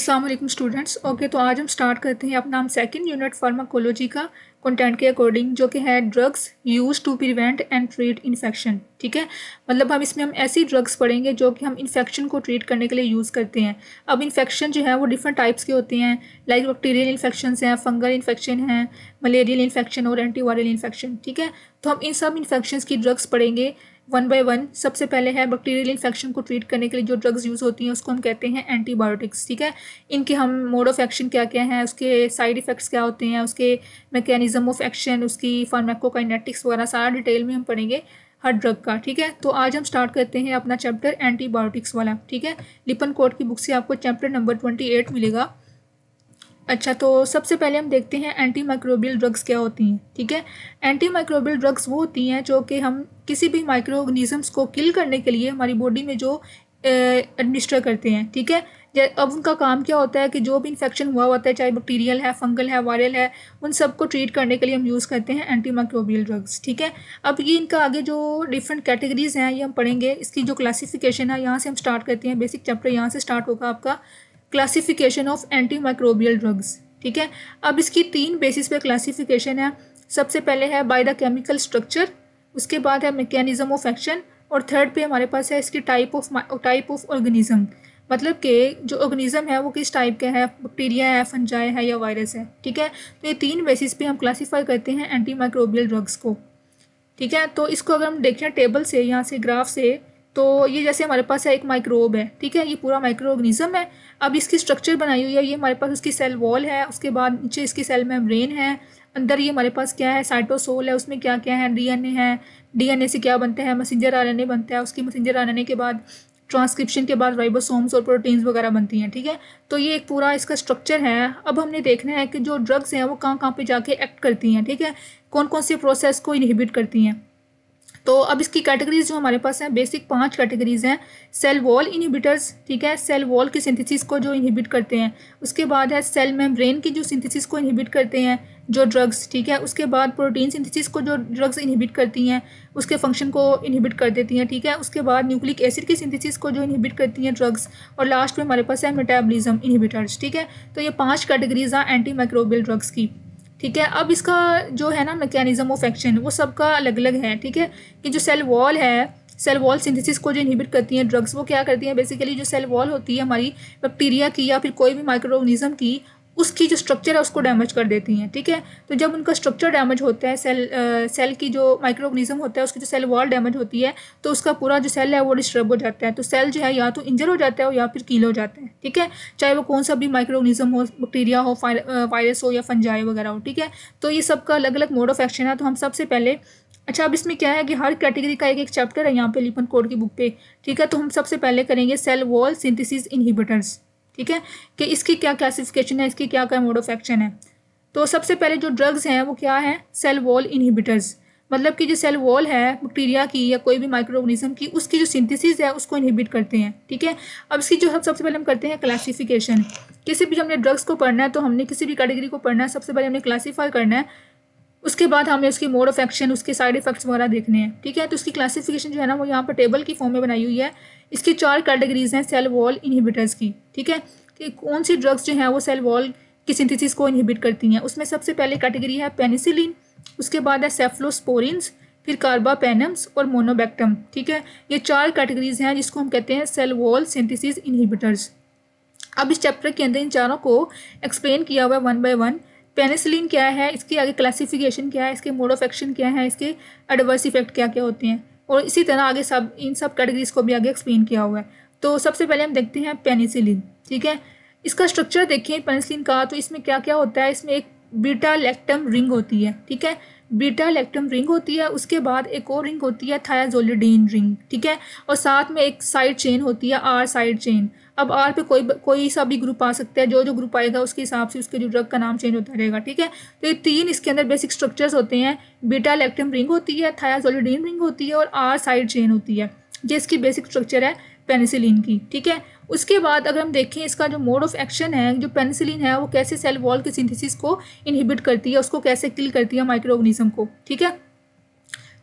अस्सलाम वालेकुम students. Okay, तो आज हम स्टार्ट करते हैं अपना हम सेकंड यूनिट फार्माकोलॉजी का कंटेंट के अकॉर्डिंग, जो कि है drugs use to prevent and treat infection. ठीक है, मतलब हम ऐसी ड्रग्स पढ़ेंगे जो कि हम इन्फेक्शन को ट्रीट करने के लिए यूज़ करते हैं। अब इन्फेक्शन जो है वो डिफरेंट टाइप्स के होते हैं, लाइक बैक्टीरियल इन्फेक्शन हैं, फंगल इन्फेक्शन हैं, मलेरियल इन्फेक्शन और एंटीवायरल इन्फेक्शन। ठीक है, तो हम इन सब इन्फेक्शन की ड्रग्स पढ़ेंगे वन बाय वन। सबसे पहले है बैक्टीरियल इन्फेक्शन को ट्रीट करने के लिए जो ड्रग्स यूज़ होती हैं उसको हम कहते हैं एंटीबायोटिक्स। ठीक है, इनके हम मोड ऑफ एक्शन क्या क्या हैं, उसके साइड इफ़ेक्ट्स क्या होते हैं, उसके मैकेनिज्म ऑफ एक्शन, उसकी फार्माकोकाइनेटिक्स वगैरह सारा डिटेल में हम पढ़ेंगे हर ड्रग का। ठीक है, तो आज हम स्टार्ट करते हैं अपना चैप्टर एंटीबायोटिक्स वाला। ठीक है, लिपन कोट की बुक से आपको चैप्टर नंबर 28 मिलेगा। अच्छा, तो सबसे पहले हम देखते हैं एंटी माइक्रोबियल ड्रग्स क्या होती हैं। ठीक है, एंटी माइक्रोबियल ड्रग्स वो होती हैं जो कि हम किसी भी माइक्रो ऑर्गेनिजम्स को किल करने के लिए हमारी बॉडी में जो एडमिनिस्टर करते हैं। ठीक है, अब उनका काम क्या होता है कि जो भी इन्फेक्शन हुआ होता है, चाहे बैक्टीरियल है, फंगल है, वायरल है, उन सबको ट्रीट करने के लिए हम यूज़ करते हैं एंटी माइक्रोबियल ड्रग्स। ठीक है, अब ये इनका आगे जो डिफरेंट कैटेगरीज हैं ये हम पढ़ेंगे। इसकी जो क्लासिफिकेशन है यहाँ से हम स्टार्ट करते हैं। बेसिक चैप्टर यहाँ से स्टार्ट होगा आपका, classification of anti microbial drugs. ठीक है, अब इसकी 3 बेसिस पे क्लासिफिकेशन है। सबसे पहले है बाय द केमिकल स्ट्रक्चर, उसके बाद है मैकेनिज्म ऑफ एक्शन, और थर्ड पे हमारे पास है इसकी टाइप ऑफ ऑर्गेनिज्म, मतलब कि जो ऑर्गेनिज्म है वो किस टाइप का है, बैक्टीरिया है, फंजाई है या वायरस है। ठीक है, तो ये 3 बेसिस पे हम क्लासीफाई करते हैं एंटी माइक्रोबियल ड्रग्स को। ठीक है, तो इसको अगर हम देखें टेबल से, यहाँ से ग्राफ से, तो ये जैसे हमारे पास है एक माइक्रोब है। ठीक है, ये पूरा माइक्रो ऑर्गेनिज्म है। अब इसकी स्ट्रक्चर बनाई हुई है, ये हमारे पास उसकी सेल वॉल है, उसके बाद नीचे इसकी सेल मेम्ब्रेन है, अंदर ये हमारे पास क्या है, साइटोसोल है, उसमें क्या क्या है, डीएनए है, डीएनए से क्या बनता है, मैसेंजर आरएनए बनता है, उसकी मैसेंजर आरएनए के बाद ट्रांसक्रिप्शन के बाद राइबोसोम्स और प्रोटीन्स वगैरह बनती हैं। ठीक है, तो ये एक पूरा इसका स्ट्रक्चर है। अब हमने देखना है कि जो ड्रग्स हैं वो कहाँ कहाँ पे जाके एक्ट करती हैं। ठीक है, कौन कौन से प्रोसेस को इनहिबिट करती हैं। तो अब इसकी कैटेगरीज जो हमारे पास हैं, बेसिक 5 कैटेगरीज हैं। सेल वॉल इनहिबिटर्स, ठीक है, सेल वॉल की सिंथेसिस को जो इनहिबिट करते हैं। उसके बाद है सेल मेम्ब्रेन की जो सिंथेसिस को इनहिबिट करते हैं जो ड्रग्स। ठीक है, उसके बाद प्रोटीन सिंथेसिस को जो ड्रग्स इनहिबिट करती हैं, उसके फंक्शन को इनहिबिट कर देती हैं। ठीक है, उसके बाद न्यूक्लिक एसिड की सिंथेसिस को जो इनहिबिट करती हैं ड्रग्स, और लास्ट में हमारे पास है मेटाबॉलिज्म इनहिबिटर्स। ठीक है, तो ये 5 कैटेगरीज हैं एंटी माइक्रोबियल ड्रग्स की। ठीक है, अब इसका जो है ना मैकेनिज्म ऑफ एक्शन वो सबका अलग अलग है। ठीक है, कि जो सेल वॉल है, सेल वॉल सिंथेसिस को जो इनहिबिट करती हैं ड्रग्स, वो क्या करती हैं, बेसिकली जो सेल वॉल होती है हमारी बैक्टीरिया की या फिर कोई भी माइक्रो ऑर्गेनिज्म की, उसकी जो स्ट्रक्चर है उसको डैमेज कर देती हैं। ठीक है, तो जब उनका स्ट्रक्चर डैमेज होता है, सेल की जो माइक्रो ऑर्गेनिज्म होता है उसकी जो सेल वॉल डैमेज होती है, तो उसका पूरा जो सेल है वो डिस्टर्ब हो जाता है। तो सेल जो है या तो इंजर हो जाता है या फिर कील हो जाता है। ठीक है, चाहे वो कौन सा भी माइक्रो ऑर्गेनिज्म हो, बैक्टीरिया हो, वायरस हो या फंजाई वगैरह हो। ठीक है, तो ये सबका अलग अलग मोड ऑफ एक्शन है। तो हम सबसे पहले, अच्छा, अब इसमें क्या है कि हर कैटेगरी का एक एक चैप्टर है यहाँ पे लिपन कोड की बुक पे। ठीक है, तो हम सबसे पहले करेंगे सेल वॉल सिंथेसिस इनहिबिटर्स। ठीक है, कि इसकी क्या क्लासिफिकेशन है, इसकी क्या क्या मोड ऑफ एक्शन है। तो सबसे पहले जो ड्रग्स हैं वो क्या है, सेल वॉल इनहिबिटर्स, मतलब कि जो सेल वॉल है बैक्टीरिया की या कोई भी माइक्रो ऑर्गेनिज्म की, उसकी जो सिंथेसिस है उसको इनहिबिट करते हैं। ठीक है, अब इसकी जो सबसे पहले हम करते हैं क्लासिफिकेशन। किसी भी हमने ड्रग्स को पढ़ना है तो हमने किसी भी कैटेगरी को पढ़ना है, सबसे पहले हमने क्लासीफाई करना है, उसके बाद हमें उसकी मोड ऑफ एक्शन, उसके साइड इफेक्ट्स वगैरह देखने हैं। ठीक है, तो उसकी क्लासिफिकेशन जो है ना वो यहाँ पर टेबल की फॉर्म में बनाई हुई है। इसकी 4 कैटेगरीज हैं सेल वॉल इनहिबिटर्स की। ठीक है, कि कौन सी ड्रग्स जो हैं वो सेल वॉल की सिंथेसिस को इनहिबिट करती हैं। उसमें सबसे पहले कैटेगरी है पेनिसिलिन, उसके बाद है सेफ्लोस्पोरिन्स, फिर कार्बापेनम्स और मोनोबैक्टम। ठीक है, ये 4 कैटेगरीज हैं जिसको हम कहते हैं सेल वॉल सिंथेसिस इनहिबिटर्स। अब इस चैप्टर के अंदर इन चारों को एक्सप्लेन किया हुआ है वन बाय वन। पेनिसिलिन क्या है, इसकी आगे क्लासिफिकेशन क्या है, इसके मोड ऑफ एक्शन क्या है, इसके एडवर्स इफेक्ट क्या क्या होते हैं, और इसी तरह आगे इन सब कैटेगरीज को भी आगे एक्सप्लेन किया हुआ है। तो सबसे पहले हम देखते हैं पेनिसिलिन। ठीक है, इसका स्ट्रक्चर देखें पेनिसिलिन का, तो इसमें क्या क्या होता है, इसमें एक बीटा लैक्टम रिंग होती है। ठीक है, बीटा लैक्टम रिंग होती है, उसके बाद एक और रिंग होती है थायाजोलिडीन रिंग। ठीक है, और साथ में एक साइड चेन होती है, आर साइड चेन। अब आर पे कोई सा भी ग्रुप आ सकता है, जो ग्रुप आएगा उसके हिसाब से उसके जो ड्रग का नाम चेंज होता रहेगा। ठीक है, तो ये 3 इसके अंदर बेसिक स्ट्रक्चर्स होते हैं। बीटा लैक्टम रिंग होती है, थायाजोलिडीन रिंग होती है और आर साइड चेन होती है। ये इसकी बेसिक स्ट्रक्चर है पेनिसिलिन की। ठीक है, उसके बाद अगर हम देखें इसका जो मोड ऑफ एक्शन है, जो पेनिसिलिन है वो कैसे सेल वॉल की सिंथेसिस को इनहिबिट करती है, उसको कैसे किल करती है माइक्रो ऑर्गेनिज्म को। ठीक है,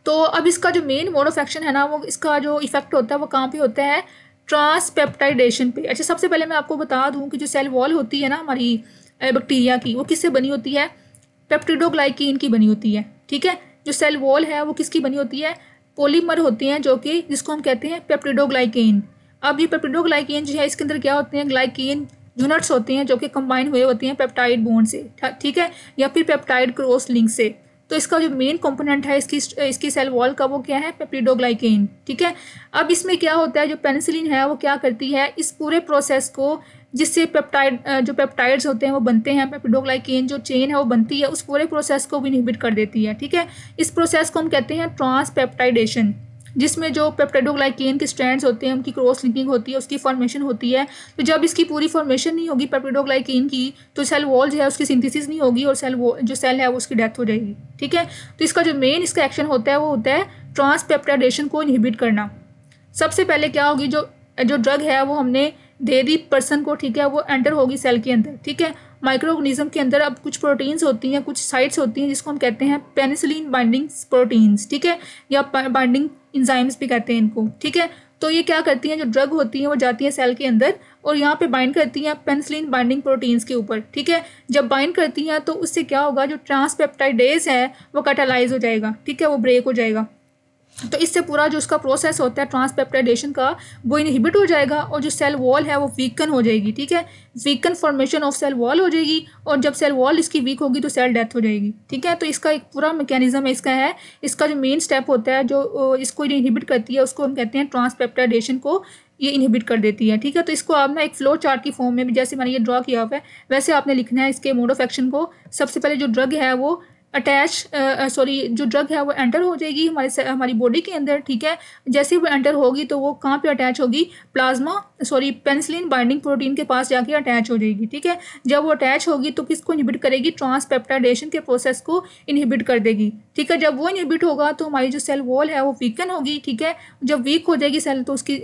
तो अब इसका जो मेन मोड ऑफ एक्शन है ना, वो इसका जो इफेक्ट होता है वो कहाँ पे होता है, ट्रांसपेप्टाइडेशन पे। अच्छा, सबसे पहले मैं आपको बता दूं कि जो सेल वॉल होती है ना हमारी बैक्टीरिया की, वो किससे बनी होती है? पेप्टिडोग्लाइकेन की बनी होती है। ठीक है, जो सेल वॉल है वो किसकी बनी होती है? पॉलीमर होते हैं जो कि जिसको हम कहते हैं पेप्टिडोग्लाइकेन। अब ये पेप्टिडोग्लाइकेन जो है इसके अंदर क्या होते हैं? ग्लाइकेन यूनिट्स होते हैं जो कि कंबाइन हुए होते हैं पेप्टाइड बॉन्ड से, ठीक है, या फिर पेप्टाइड क्रॉस लिंक से। तो इसका जो मेन कंपोनेंट है इसकी सेल वॉल का वो क्या है? पेप्टिडोग्लाइकेन। ठीक है, अब इसमें क्या होता है? जो पेनिसिलिन है वो क्या करती है? इस पूरे प्रोसेस को, जिससे पेप्टाइड जो पेप्टाइड्स होते हैं वो बनते हैं, पेप्टिडोग्लाइकेन जो चेन है वो बनती है, उस पूरे प्रोसेस को भी इनहिबिट कर देती है। ठीक है, इस प्रोसेस को हम कहते हैं ट्रांसपेप्टाइडेशन, जिसमें जो पेप्टिडोग्लाइकेन के स्ट्रैंड्स होते हैं उनकी क्रॉस लिंकिंग होती है, उसकी फॉर्मेशन होती है। तो जब इसकी पूरी फॉर्मेशन नहीं होगी पेप्टिडोग्लाइकेन की, तो सेल वॉल जो है उसकी सिंथेसिस नहीं होगी और जो सेल है वो उसकी डेथ हो जाएगी। ठीक है, तो इसका जो मेन इसका एक्शन होता है वो होता है ट्रांसपेप्टाइडेशन को इनहिबिट करना। सबसे पहले क्या होगी? जो ड्रग है वो हमने दे दी पर्सन को, ठीक है, वो एंटर होगी सेल के अंदर। ठीक है, माइक्रो ऑर्गेनिज्म के अंदर अब कुछ प्रोटीन्स होती हैं, कुछ साइट्स होती हैं जिसको हम कहते हैं पेनिसिलिन बाइंडिंग प्रोटीन्स, ठीक है, या बाइंडिंग इंजाइम्स भी कहते हैं इनको। ठीक है, तो ये क्या करती हैं? जो ड्रग होती हैं वो जाती है सेल के अंदर और यहाँ पे बाइंड करती हैं पेनिसिलिन बाइंडिंग प्रोटीन्स के ऊपर। ठीक है, जब बाइंड करती हैं तो उससे क्या होगा? जो ट्रांसपेप्टाइडेज है वो कैटालाइज हो जाएगा। ठीक है, वो ब्रेक हो जाएगा। तो इससे पूरा जो उसका प्रोसेस होता है ट्रांसपेप्टाइडेशन का वो इनहिबिट हो जाएगा और जो सेल वॉल है वो वीकन हो जाएगी। ठीक है, weaken formation of cell wall हो जाएगी और जब सेल वॉल इसकी वीक होगी तो सेल डेथ हो जाएगी। ठीक है, तो इसका एक पूरा मैकेनिज्म इसका है। इसका जो मेन स्टेप होता है जो इसको इनहिबिट करती है उसको हम कहते हैं ट्रांसपेप्टाइडेशन को ये इनहिबिट कर देती है। ठीक है, तो इसको आप ना एक फ्लो चार्ट की फॉर्म में भी, जैसे मैंने ये ड्रॉ किया हुआ है वैसे आपने लिखना है इसके मोड ऑफ एक्शन को। सबसे पहले जो ड्रग है वो जो ड्रग है वो एंटर हो जाएगी हमारी बॉडी के अंदर। ठीक है, जैसे ही वो एंटर होगी तो वो कहाँ पे अटैच होगी? पेनिसिलिन बाइंडिंग प्रोटीन के पास जाके अटैच हो जाएगी। ठीक है, जब वो अटैच होगी तो किसको इनहिबिट करेगी? ट्रांसपेप्टाइडेशन के प्रोसेस को इनहिबिट कर देगी। ठीक है, जब वो इनहिबिट होगा तो हमारी जो सेल वॉल है वो वीकन होगी। ठीक है, जब वीक हो जाएगी सेल तो उसकी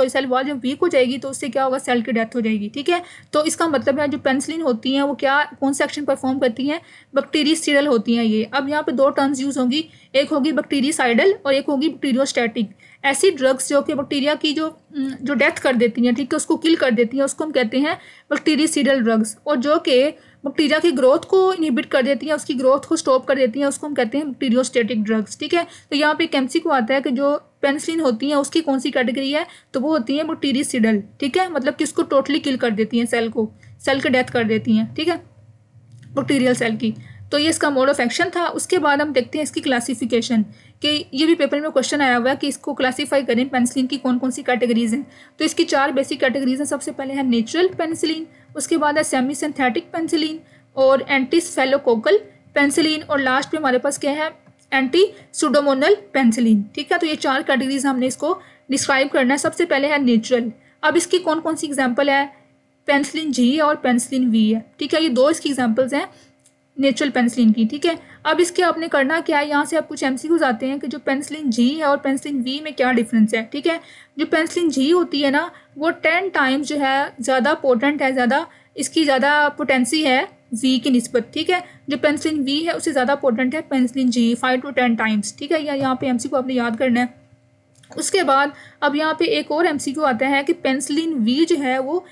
सेल वॉल जब वीक हो जाएगी तो उससे क्या होगा? सेल की डेथ हो जाएगी। ठीक है, तो इसका मतलब है जो पेनिसिलिन होती हैं वो कौन सा एक्शन परफॉर्म करती हैं? बैक्टीरियासाइडल होती हैं ये। अब यहाँ पे दो टर्म्स यूज होंगी, एक होगी बैक्टीरियासाइडल और एक होगी बैक्टीरियोस्टैटिक। ऐसी ड्रग्स जो कि बैक्टीरिया की जो डेथ कर देती हैं, ठीक है, उसको किल कर देती हैं, उसको हम कहते हैं बैक्टीरियासाइडल ड्रग्स। और जो कि बैक्टीरिया की ग्रोथ को इनहिबिट कर देती हैं, उसकी ग्रोथ को स्टॉप कर देती हैं, उसको हम कहते हैं बैक्टीरियोस्टैटिक ड्रग्स। ठीक है, तो यहाँ पे एक एमसीक्यू आता है कि जो पेनिसिलिन होती है उसकी कौन सी कैटेगरी है? तो वो होती है बैक्टीरियासाइडल। ठीक है, मतलब कि उसको टोटली किल कर देती हैं, सेल की डेथ कर देती हैं। ठीक है, बैक्टीरियल सेल की। तो ये इसका मोड ऑफ एक्शन था। उसके बाद हम देखते हैं इसकी क्लासिफिकेशन, कि ये भी पेपर में क्वेश्चन आया हुआ है कि इसको क्लासीफाई करें पेनिसिलिन की कौन कौन सी कैटेगरीज हैं। तो इसकी 4 बेसिक कैटेगरीज हैं। सबसे पहले है नेचुरल पेनिसिलिन, उसके बाद है सेमी सिंथेटिक पेनिसिलिन और एंटीस्फेलोकोकल पेनिसिलिन और लास्ट में हमारे पास क्या है? Anti pseudomonal penicillin. ठीक है, तो ये 4 कैटेगरीज हमने इसको डिस्क्राइब करना है। सबसे पहले है नेचुरल। अब इसकी कौन कौन सी एग्जाम्पल है? पेनिसिलिन जी है और पेनिसिलिन वी है। ठीक है, ये 2 इसकी एग्जाम्पल्स हैं नेचुरल पेनिसिलिन की। ठीक है, अब इसके आपने करना क्या है? यहाँ से आप कुछ एमसीक्यूज आते हैं कि जो पेनिसिलिन जी है और पेनिसिलिन वी में क्या डिफरेंस है। ठीक है, जो पेनिसिलिन जी होती है ना वो 10 टाइम्स जो है ज़्यादा पोटेंट है, इसकी ज़्यादा पोटेंसी है वी की निस्बत। ठीक है, जो पेनिसिलिन वी है उससे ज़्यादा पोटेंट है पेनिसिलिन जी 5 to 10 टाइम्स। ठीक है, या यहाँ पे एमसीक्यू आपने याद करना है। उसके बाद अब यहाँ पे एक और एमसीक्यू आता है कि पेनिसिलिन वी जो है वो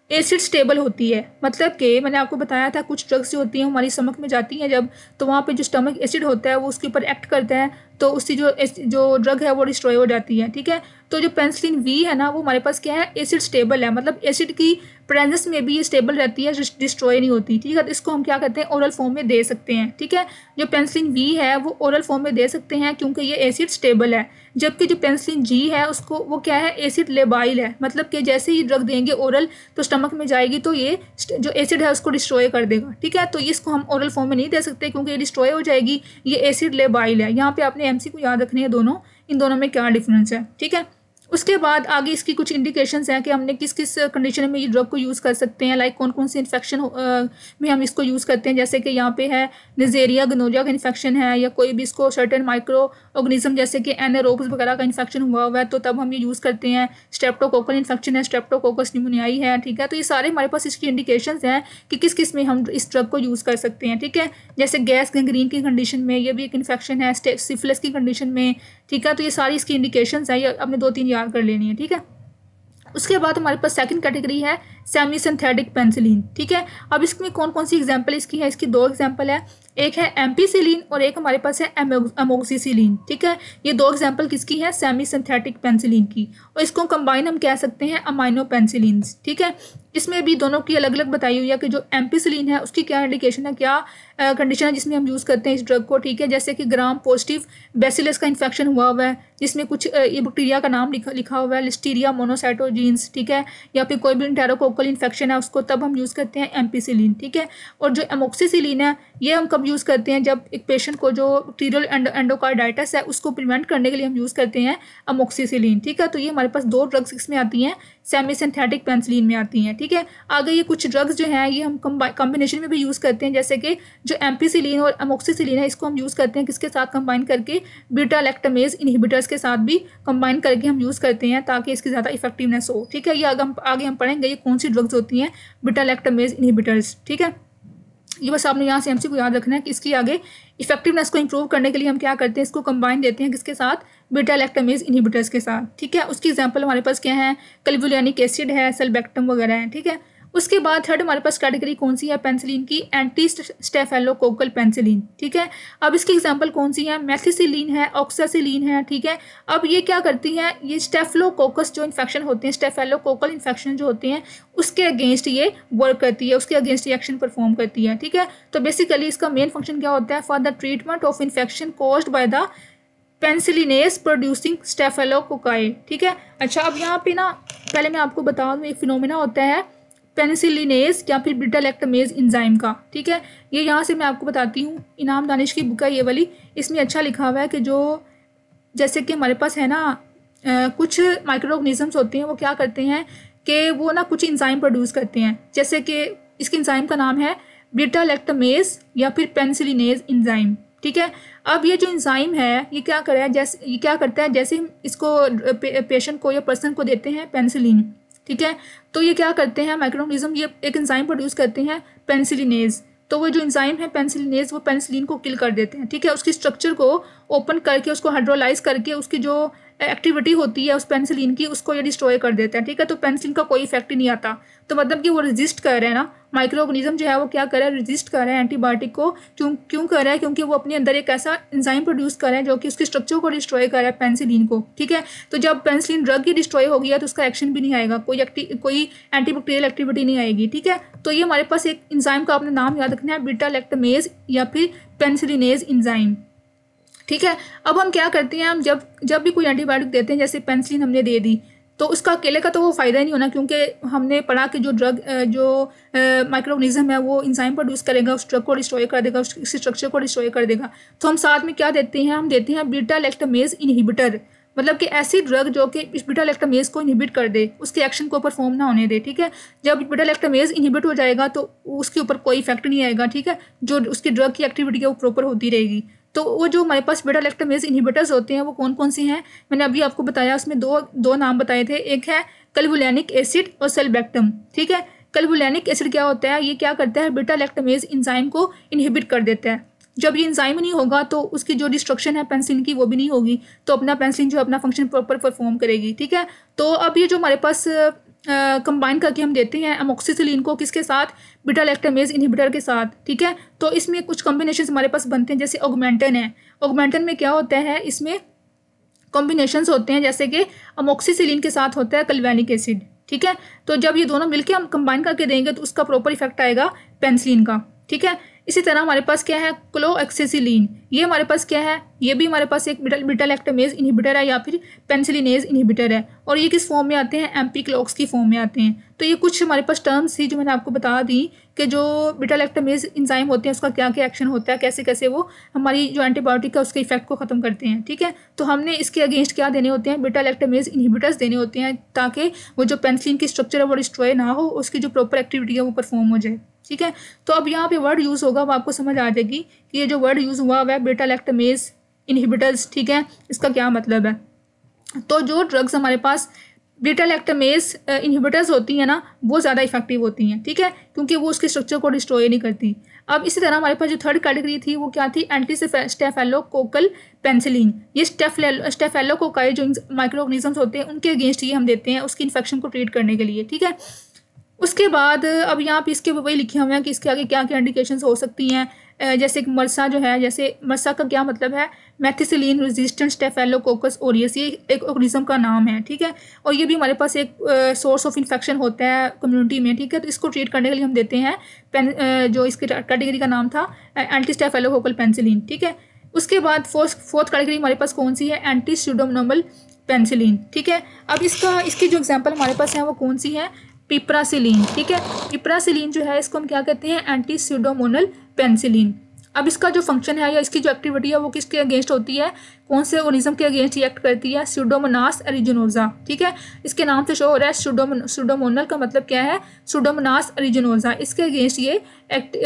एसिड स्टेबल होती है। मतलब कि मैंने आपको बताया था कुछ ड्रग्स जो होती हैं हमारी स्टमक में जाती हैं जब, तो वहाँ पे जो स्टमक एसिड होता है वो उसके ऊपर एक्ट करता है, तो उसकी जो ड्रग है वो डिस्ट्रॉय हो जाती है। ठीक है, तो जो पेनिसिलिन वी है ना वो हमारे पास क्या है? एसिड स्टेबल है, मतलब एसिड की प्रेजेंस में भी ये स्टेबल रहती है, डिस्ट्रॉय नहीं होती। ठीक है, तो इसको हम क्या कहते हैं? ओरल फॉर्म में दे सकते हैं। ठीक है, जो पेनिसिलिन वी है वो ओरल फॉर्म में दे सकते हैं क्योंकि ये एसिड स्टेबल है, जबकि जो पेनिसिलिन जी है उसको वो क्या है? एसिड लेबाइल है, मतलब कि जैसे ही ड्रग देंगे ओरल तो स्टमक में जाएगी तो ये जो एसिड है उसको डिस्ट्रॉय कर देगा। ठीक है, तो इसको हम ओरल फॉर्म में नहीं दे सकते क्योंकि ये डिस्ट्रॉय हो जाएगी, ये एसिड लेबाइल है। यहाँ पे आपने एमसीक्यू याद रखने हैं दोनों, इन दोनों में क्या डिफरेंस है। ठीक है, उसके बाद आगे इसकी कुछ इंडिकेशंस हैं कि हमने किस किस कंडीशन में ये ड्रग को यूज़ कर सकते हैं, लाइक कौन कौन से इन्फेक्शन में हम इसको यूज़ करते हैं। जैसे कि यहाँ पे है निजेरिया गनोरिया का इन्फेक्शन है, या कोई भी इसको सर्टेन माइक्रो ऑर्गेनिज्म जैसे कि एनारोब्स वगैरह का इन्फेक्शन हुआ है तो तब हम ये यूज़ करते हैं। स्ट्रेप्टोकोकल इन्फेक्शन है, स्ट्रेप्टोकोकस न्यूमोनियाई है। ठीक है, तो ये सारे हमारे पास इसकी इंडिकेशंस हैं कि किस किस में हम इस ड्रग को यूज़ कर सकते हैं। ठीक है, जैसे गैस गैंग्रीन की कंडीशन में, ये भी एक इन्फेक्शन है, सिफिलिस की कंडीशन में। ठीक है, तो ये सारी इसकी इंडिकेशंस हैं, ये अपने 2-3 याद कर लेनी है। ठीक है, उसके बाद हमारे पास सेकंड कैटेगरी है सेमी सिंथेटिक पेनिसिलिन। ठीक है, अब इसमें कौन कौन सी एग्जांपल इसकी है, इसकी दो एग्जांपल है, एक है एम्पीसिलिन और एक हमारे पास है अमोक्सिसिलिन। ठीक है, ये दो एग्जांपल किसकी है, सेमी सिंथेटिक पेनिसिलिन की, और इसको कंबाइन हम कह सकते हैं अमाइनो पेनिसिलिन। ठीक है, इसमें भी दोनों की अलग अलग बताई हुई है कि जो एम्पीसिलिन है उसकी क्या इंडिकेशन है, क्या कंडीशन है जिसमें हम यूज़ करते हैं इस ड्रग को। ठीक है, जैसे कि ग्राम पॉजिटिव बैसिलस का इन्फेक्शन हुआ हुआ है जिसमें कुछ ये बैक्टीरिया का नाम लिखा हुआ है, लिस्टीरिया मोनोसाइटोजीन्स। ठीक है, या फिर कोई भी इंटेरोकोकल इन्फेक्शन है उसको, तब हम यूज़ करते हैं एम्पीसिलिन। ठीक है, और जो अमोक्सिसिलिन है ये हम कब यूज़ करते हैं, जब एक पेशेंट को जो बैक्टीरियल एंडोकार्डाइटिस है उसको प्रिवेंट करने के लिए हम यूज़ करते हैं अमोक्सिसिलिन। ठीक है, तो ये हमारे पास दो ड्रग्स इसमें आती हैं, सेमी सिंथेटिक पेनिसिलिन में आती हैं। ठीक है, आगे ये कुछ ड्रग्स जो हैं ये हम कॉम्बिनेशन में भी यूज़ करते हैं, जैसे कि जो एम्पीसिलिन और अमोक्सिसिलिन है इसको हम यूज़ करते हैं किसके साथ कंबाइन करके, बीटा लैक्टामेज इनहिबिटर्स के साथ भी कंबाइन करके हम यूज़ करते हैं ताकि इसकी ज़्यादा इफेक्टिवनेस हो। ठीक है, ये आगे हम पढ़ेंगे ये कौन सी ड्रग्स होती हैं बीटा लैक्टामेज इनहिबिटर्स। ठीक है, ये बस आपने यहाँ से एमसी को याद रखना है कि इसकी आगे इफेक्टिवनेस को इंप्रूव करने के लिए हम क्या करते हैं, इसको कंबाइन देते हैं किसके साथ, बीटा लैक्टामेज इनहिबिटर्स के साथ। ठीक है, उसकी एग्जांपल हमारे पास क्या है, क्लिवुलिनिक एसिड है, सेल्बेक्टम वगैरह है। ठीक है, उसके बाद थर्ड हमारे पास कैटेगरी कौन सी है पेनिसिलिन की, एंटी स्टेफेलोकोकल पेनिसिलिन। ठीक है, अब इसकी एग्जांपल कौन सी है, मेथिसिलिन है, ऑक्सासिलिन है। ठीक है, अब ये क्या करती हैं, ये स्टेफिलोकोकस जो इन्फेक्शन होते हैं, स्टेफेलोकोकल इन्फेक्शन जो होते हैं उसके अगेंस्ट ये वर्क करती है, उसके अगेंस्ट रिएक्शन परफॉर्म करती है। ठीक है, तो बेसिकली इसका मेन फंक्शन क्या होता है, for the treatment of infection caused by the penicillinase producing staphylococci. ठीक है, अच्छा अब यहाँ पे ना पहले मैं आपको बता दूँ एक फिनोमिना होता है पेनिसिलिनेज या फिर बीटा लैक्टामेज एंजाइम का। ठीक है, ये यहाँ से मैं आपको बताती हूँ, इनाम दानिश की बुक है ये वाली, इसमें अच्छा लिखा हुआ है कि जो जैसे कि हमारे पास है ना कुछ माइक्रो ऑर्गेनिजम्स होते हैं वो क्या करते हैं कि वो ना कुछ एंजाइम प्रोड्यूस करते हैं, जैसे कि इसके एंजाइम का नाम है बीटा लैक्टामेज या फिर पेनिसिलिनेज एंजाइम। ठीक है, अब ये जो एंजाइम है ये क्या कर रहा है, ये क्या करता है, जैसे हम इसको पेशेंट को या पर्सन को देते हैं पेनिसिलिन। ठीक है, तो ये क्या करते हैं माइक्रो ऑर्गेनिज्म, ये एक एंजाइम प्रोड्यूस करते हैं पेनिसिलिनेज, तो वो जो एंजाइम है पेनिसिलिनेज वो पेनिसिलिन को किल कर देते हैं। ठीक है, उसकी स्ट्रक्चर को ओपन करके उसको हाइड्रोलाइज करके उसकी जो एक्टिविटी होती है उस पेनिसिलिन की उसको ये डिस्ट्रॉय कर देते हैं। ठीक है, तो पेनिसिलिन का कोई इफेक्ट ही नहीं आता, तो मतलब कि वो रेजिस्ट कर रहे हैं ना, माइक्रो ऑर्गेनिज्म जो है वो क्या कर रहा है, रेजिस्ट कर रहा है एंटीबायोटिक को। क्यों कर रहा है, क्योंकि वो अपने अंदर एक ऐसा एंजाइम प्रोड्यूस कर रहा है जो कि उसकी स्ट्रक्चर को डिस्ट्रॉय कर रहा है पेनिसिलिन को। ठीक है, तो जब पेनिसिलिन ड्रग ही डिस्ट्रॉय हो गया तो उसका एक्शन भी नहीं आएगा, कोई एंटीबैक्टीरियल एक्टिविटी नहीं आएगी। ठीक है, तो ये हमारे पास एक एंजाइम का अपना नाम याद रखना है, बीटा लैक्टामेज या फिर पेनिसिलिनेज एंजाइम। ठीक है, अब हम क्या करते हैं, हम जब भी कोई एंटीबायोटिक देते हैं, जैसे पेनिसिलिन हमने दे दी, तो उसका अकेले का तो वो फ़ायदा ही नहीं होना, क्योंकि हमने पढ़ा कि जो ड्रग जो माइक्रो ऑर्गेनिज्म है वो एंजाइम प्रोड्यूस करेगा, उस ड्रग को डिस्ट्रॉय कर देगा, उसकी स्ट्रक्चर को डिस्ट्रॉय कर देगा। तो हम साथ में क्या देते हैं, हम देते हैं बीटा लैक्टामेज इनहिबिटर, मतलब कि ऐसी ड्रग जो कि इस बीटा लैक्टामेज को इनहिबिट कर दे, उसके एक्शन को परफॉर्म ना होने दे। ठीक है, जब बीटा लैक्टामेज इनहिबिट हो जाएगा तो उसके ऊपर कोई इफेक्ट नहीं आएगा। ठीक है, जो उसकी ड्रग की एक्टिविटी है वो प्रॉपर होती रहेगी। तो वो जो हमारे पास बीटा लैक्टामेज इनहिबिटर्स होते हैं वो कौन कौन से हैं, मैंने अभी आपको बताया, उसमें दो नाम बताए थे, एक है क्लिवुलिनिक एसिड और सेल्बेक्टम। ठीक है, क्लिवुलिनिक एसिड क्या होता है, ये क्या करता है, बीटा लैक्टामेज एंजाइम को इनहिबिट कर देता है। जब ये एंजाइम नहीं होगा तो उसकी जो डिस्ट्रक्शन है पेनिसिलिन की वो भी नहीं होगी, तो अपना पेनिसिलिन जो अपना फंक्शन प्रॉपर परफॉर्म करेगी। ठीक है, तो अब ये जो हमारे पास कंबाइन करके हम देते हैं अमोक्सिसिलिन को किसके साथ, बीटा लैक्टामेज इनहिबिटर के साथ। ठीक है, तो इसमें कुछ कॉम्बिनेशन हमारे पास बनते हैं, जैसे ऑगमेंटन है। ऑगमेंटन में क्या होता है, इसमें कॉम्बिनेशंस होते हैं, जैसे कि अमोक्सिसिलिन के साथ होता है क्लिवुलिनिक एसिड। ठीक है, तो जब ये दोनों मिलकर हम कंबाइन करके देंगे तो उसका प्रॉपर इफेक्ट आएगा पेनिसिलिन का। ठीक है, इसी तरह हमारे पास क्या है, क्लोएक्सेसिलिन, ये हमारे पास क्या है, ये भी हमारे पास एक बीटा लैक्टामेज इनहिबिटर है या फिर पेनिसिलिनेज इनहिबिटर है, और ये किस फॉर्म में आते हैं, एम्पीक्लॉक्स की फॉर्म में आते हैं। तो ये कुछ हमारे पास टर्म्स थी जो मैंने आपको बता दी कि जो बीटा लैक्टामेज एंजाइम होते हैं उसका क्या क्या एक्शन होता है, कैसे कैसे वो हमारी जो एंटीबायोटिक है उसके इफेक्ट को ख़त्म करते हैं। ठीक है, तो हमने इसके अगेंस्ट क्या देने होते हैं, बीटा लैक्टामेज इनहिबिटर्स देने होते हैं, ताकि वो जो पेनिसिलिन की स्ट्रक्चर है वो डिस्ट्रॉय ना हो, उसकी जो प्रॉपर एक्टिविटी है वो परफॉर्म हो जाए। ठीक है, तो अब यहाँ पे वर्ड यूज़ होगा वो आपको समझ आ जाएगी कि ये जो वर्ड यूज़ हुआ है बीटा लैक्टामेज इनहिबिटर्स। ठीक है, इसका क्या मतलब है। तो जो ड्रग्स हमारे पास बीटा लैक्टामेज इनहिबिटर्स होती हैं ना, वो ज़्यादा इफेक्टिव होती हैं, ठीक है, क्योंकि वो उसके स्ट्रक्चर को डिस्ट्रॉय नहीं करती। अब इसी तरह हमारे पास जो थर्ड कैटेगरी थी वो क्या थी, एंटी स्टेफेलोकोकल पेनिसिलिन। ये स्टेफेलोकोकाई जो माइक्रो ऑर्गेनिजम्स होते हैं उनके अगेंस्ट ये हम देते हैं उसकी इन्फेक्शन को ट्रीट करने के लिए, ठीक है। उसके बाद अब यहाँ पे इसके वही लिखे हुए हैं कि इसके आगे क्या क्या इंडिकेशंस हो सकती हैं। जैसे एक मरसा जो है, जैसे मरसा का क्या मतलब है, मेथिसिलिन रेजिस्टेंट स्टेफेलोकोकस ओरियस, ये एक ऑर्गेनिज्म का नाम है, ठीक है, और ये भी हमारे पास एक सोर्स ऑफ इन्फेक्शन होता है कम्युनिटी में, ठीक है। तो इसको ट्रीट करने के लिए हम देते हैं जो इसकी कैटेगरी का नाम था एंटी स्टेफेलोकोकल पेनिसिलिन, ठीक है। उसके बाद फोर्थ कैटेगरी हमारे पास कौन सी है, एंटी स्यूडोमोनाल पेनिसिलिन, ठीक है। अब इसकी जो एग्जाम्पल हमारे पास है वो कौन सी है, पिप्रासिलीन, ठीक है। पिप्रासिलीन जो है इसको हम क्या कहते हैं, एंटी स्यूडोमोनाल पेनिसिलिन। अब इसका जो फंक्शन है या इसकी जो एक्टिविटी है वो किसके अगेंस्ट होती है, कौन से ऑर्गेनिज्म के अगेंस्ट एक्ट करती है, स्यूडोमोनास एरिजिनोसा, ठीक है। इसके नाम से शो हो रहा है स्यूडोमोनल का मतलब क्या है, स्यूडोमोनास एरिजिनोसा, इसके अगेंस्ट ये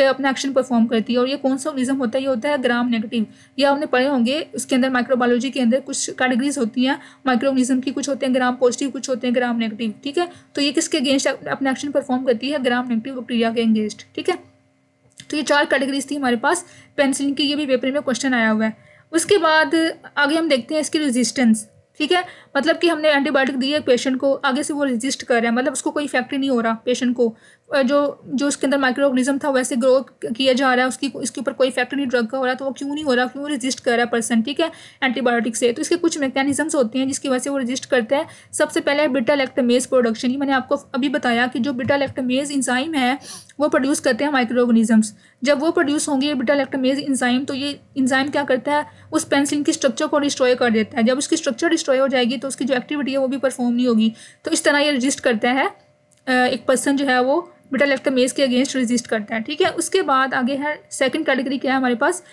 अपना एक्शन परफॉर्म करती है। और ये कौन सा ऑर्गेनिज्म होता है, ये होता है ग्राम नेगेटिव। ये आपने पढ़े होंगे, उसके अंदर माइक्रोबायोलॉजी के अंदर कुछ कैटेगरीज होती हैं माइक्रो ऑर्गेनिज्म की, कुछ होते हैं ग्राम पॉजिटिव, कुछ होते हैं ग्राम नेगेटिव, ठीक है। तो ये किसके अगेंस्ट अपना एक्शन परफॉर्म करती है, ग्राम नेगेटिव बैक्टीरिया के अगेंस्ट, ठीक है। तो ये 4 कैटेगरीज थी हमारे पास पेनिसिलिन की, ये भी पेपर में क्वेश्चन आया हुआ है। उसके बाद आगे हम देखते हैं इसकी रेजिस्टेंस, ठीक है, मतलब कि हमने एंटीबायोटिक दी है पेशेंट को, आगे से वो रेजिस्ट कर रहा है, मतलब उसको कोई इफेक्ट ही नहीं हो रहा पेशेंट को, जो उसके अंदर माइक्रो ऑर्गेनिज्म था वैसे ग्रो किया जा रहा है, इसके ऊपर कोई इफेक्ट नहीं ड्रग का हो रहा है, तो वो क्यों नहीं हो रहा, क्यों रेजिस्ट कर रहा है पर्सन, ठीक है, एंटीबायोटिक से। तो इसके कुछ मैकेनिज्म्स होते हैं जिसकी वजह से वो रेजिस्ट करता है। सबसे पहले बीटा लैक्टामेज प्रोडक्शन, ये मैंने आपको अभी बताया कि जो बीटा लैक्टामेज इंजाइम है वो प्रोड्यूस करते हैं माइक्रो ऑर्गेनिजम्स। जब वो प्रोड्यूस होंगे बीटा लैक्टामेज इंजाइम, तो ये इंजाइम क्या करता है, उस पेनिसिलिन की स्ट्रक्चर को डिस्ट्रॉय कर देता है। जब उसकी स्ट्रक्चर डिस्ट्रॉय हो जाएगी तो उसकी जो एक्टिविटी है वो भी परफॉर्म नहीं होगी। तो इस तरह ये रेजिस्ट करता है, एक पर्सन जो है वो बीटा लैक्टामेज के अगेंस्ट रेजिस्ट करता है, ठीक है। उसके बाद आगे है सेकंड कैटेगरी क्या है हमारे पास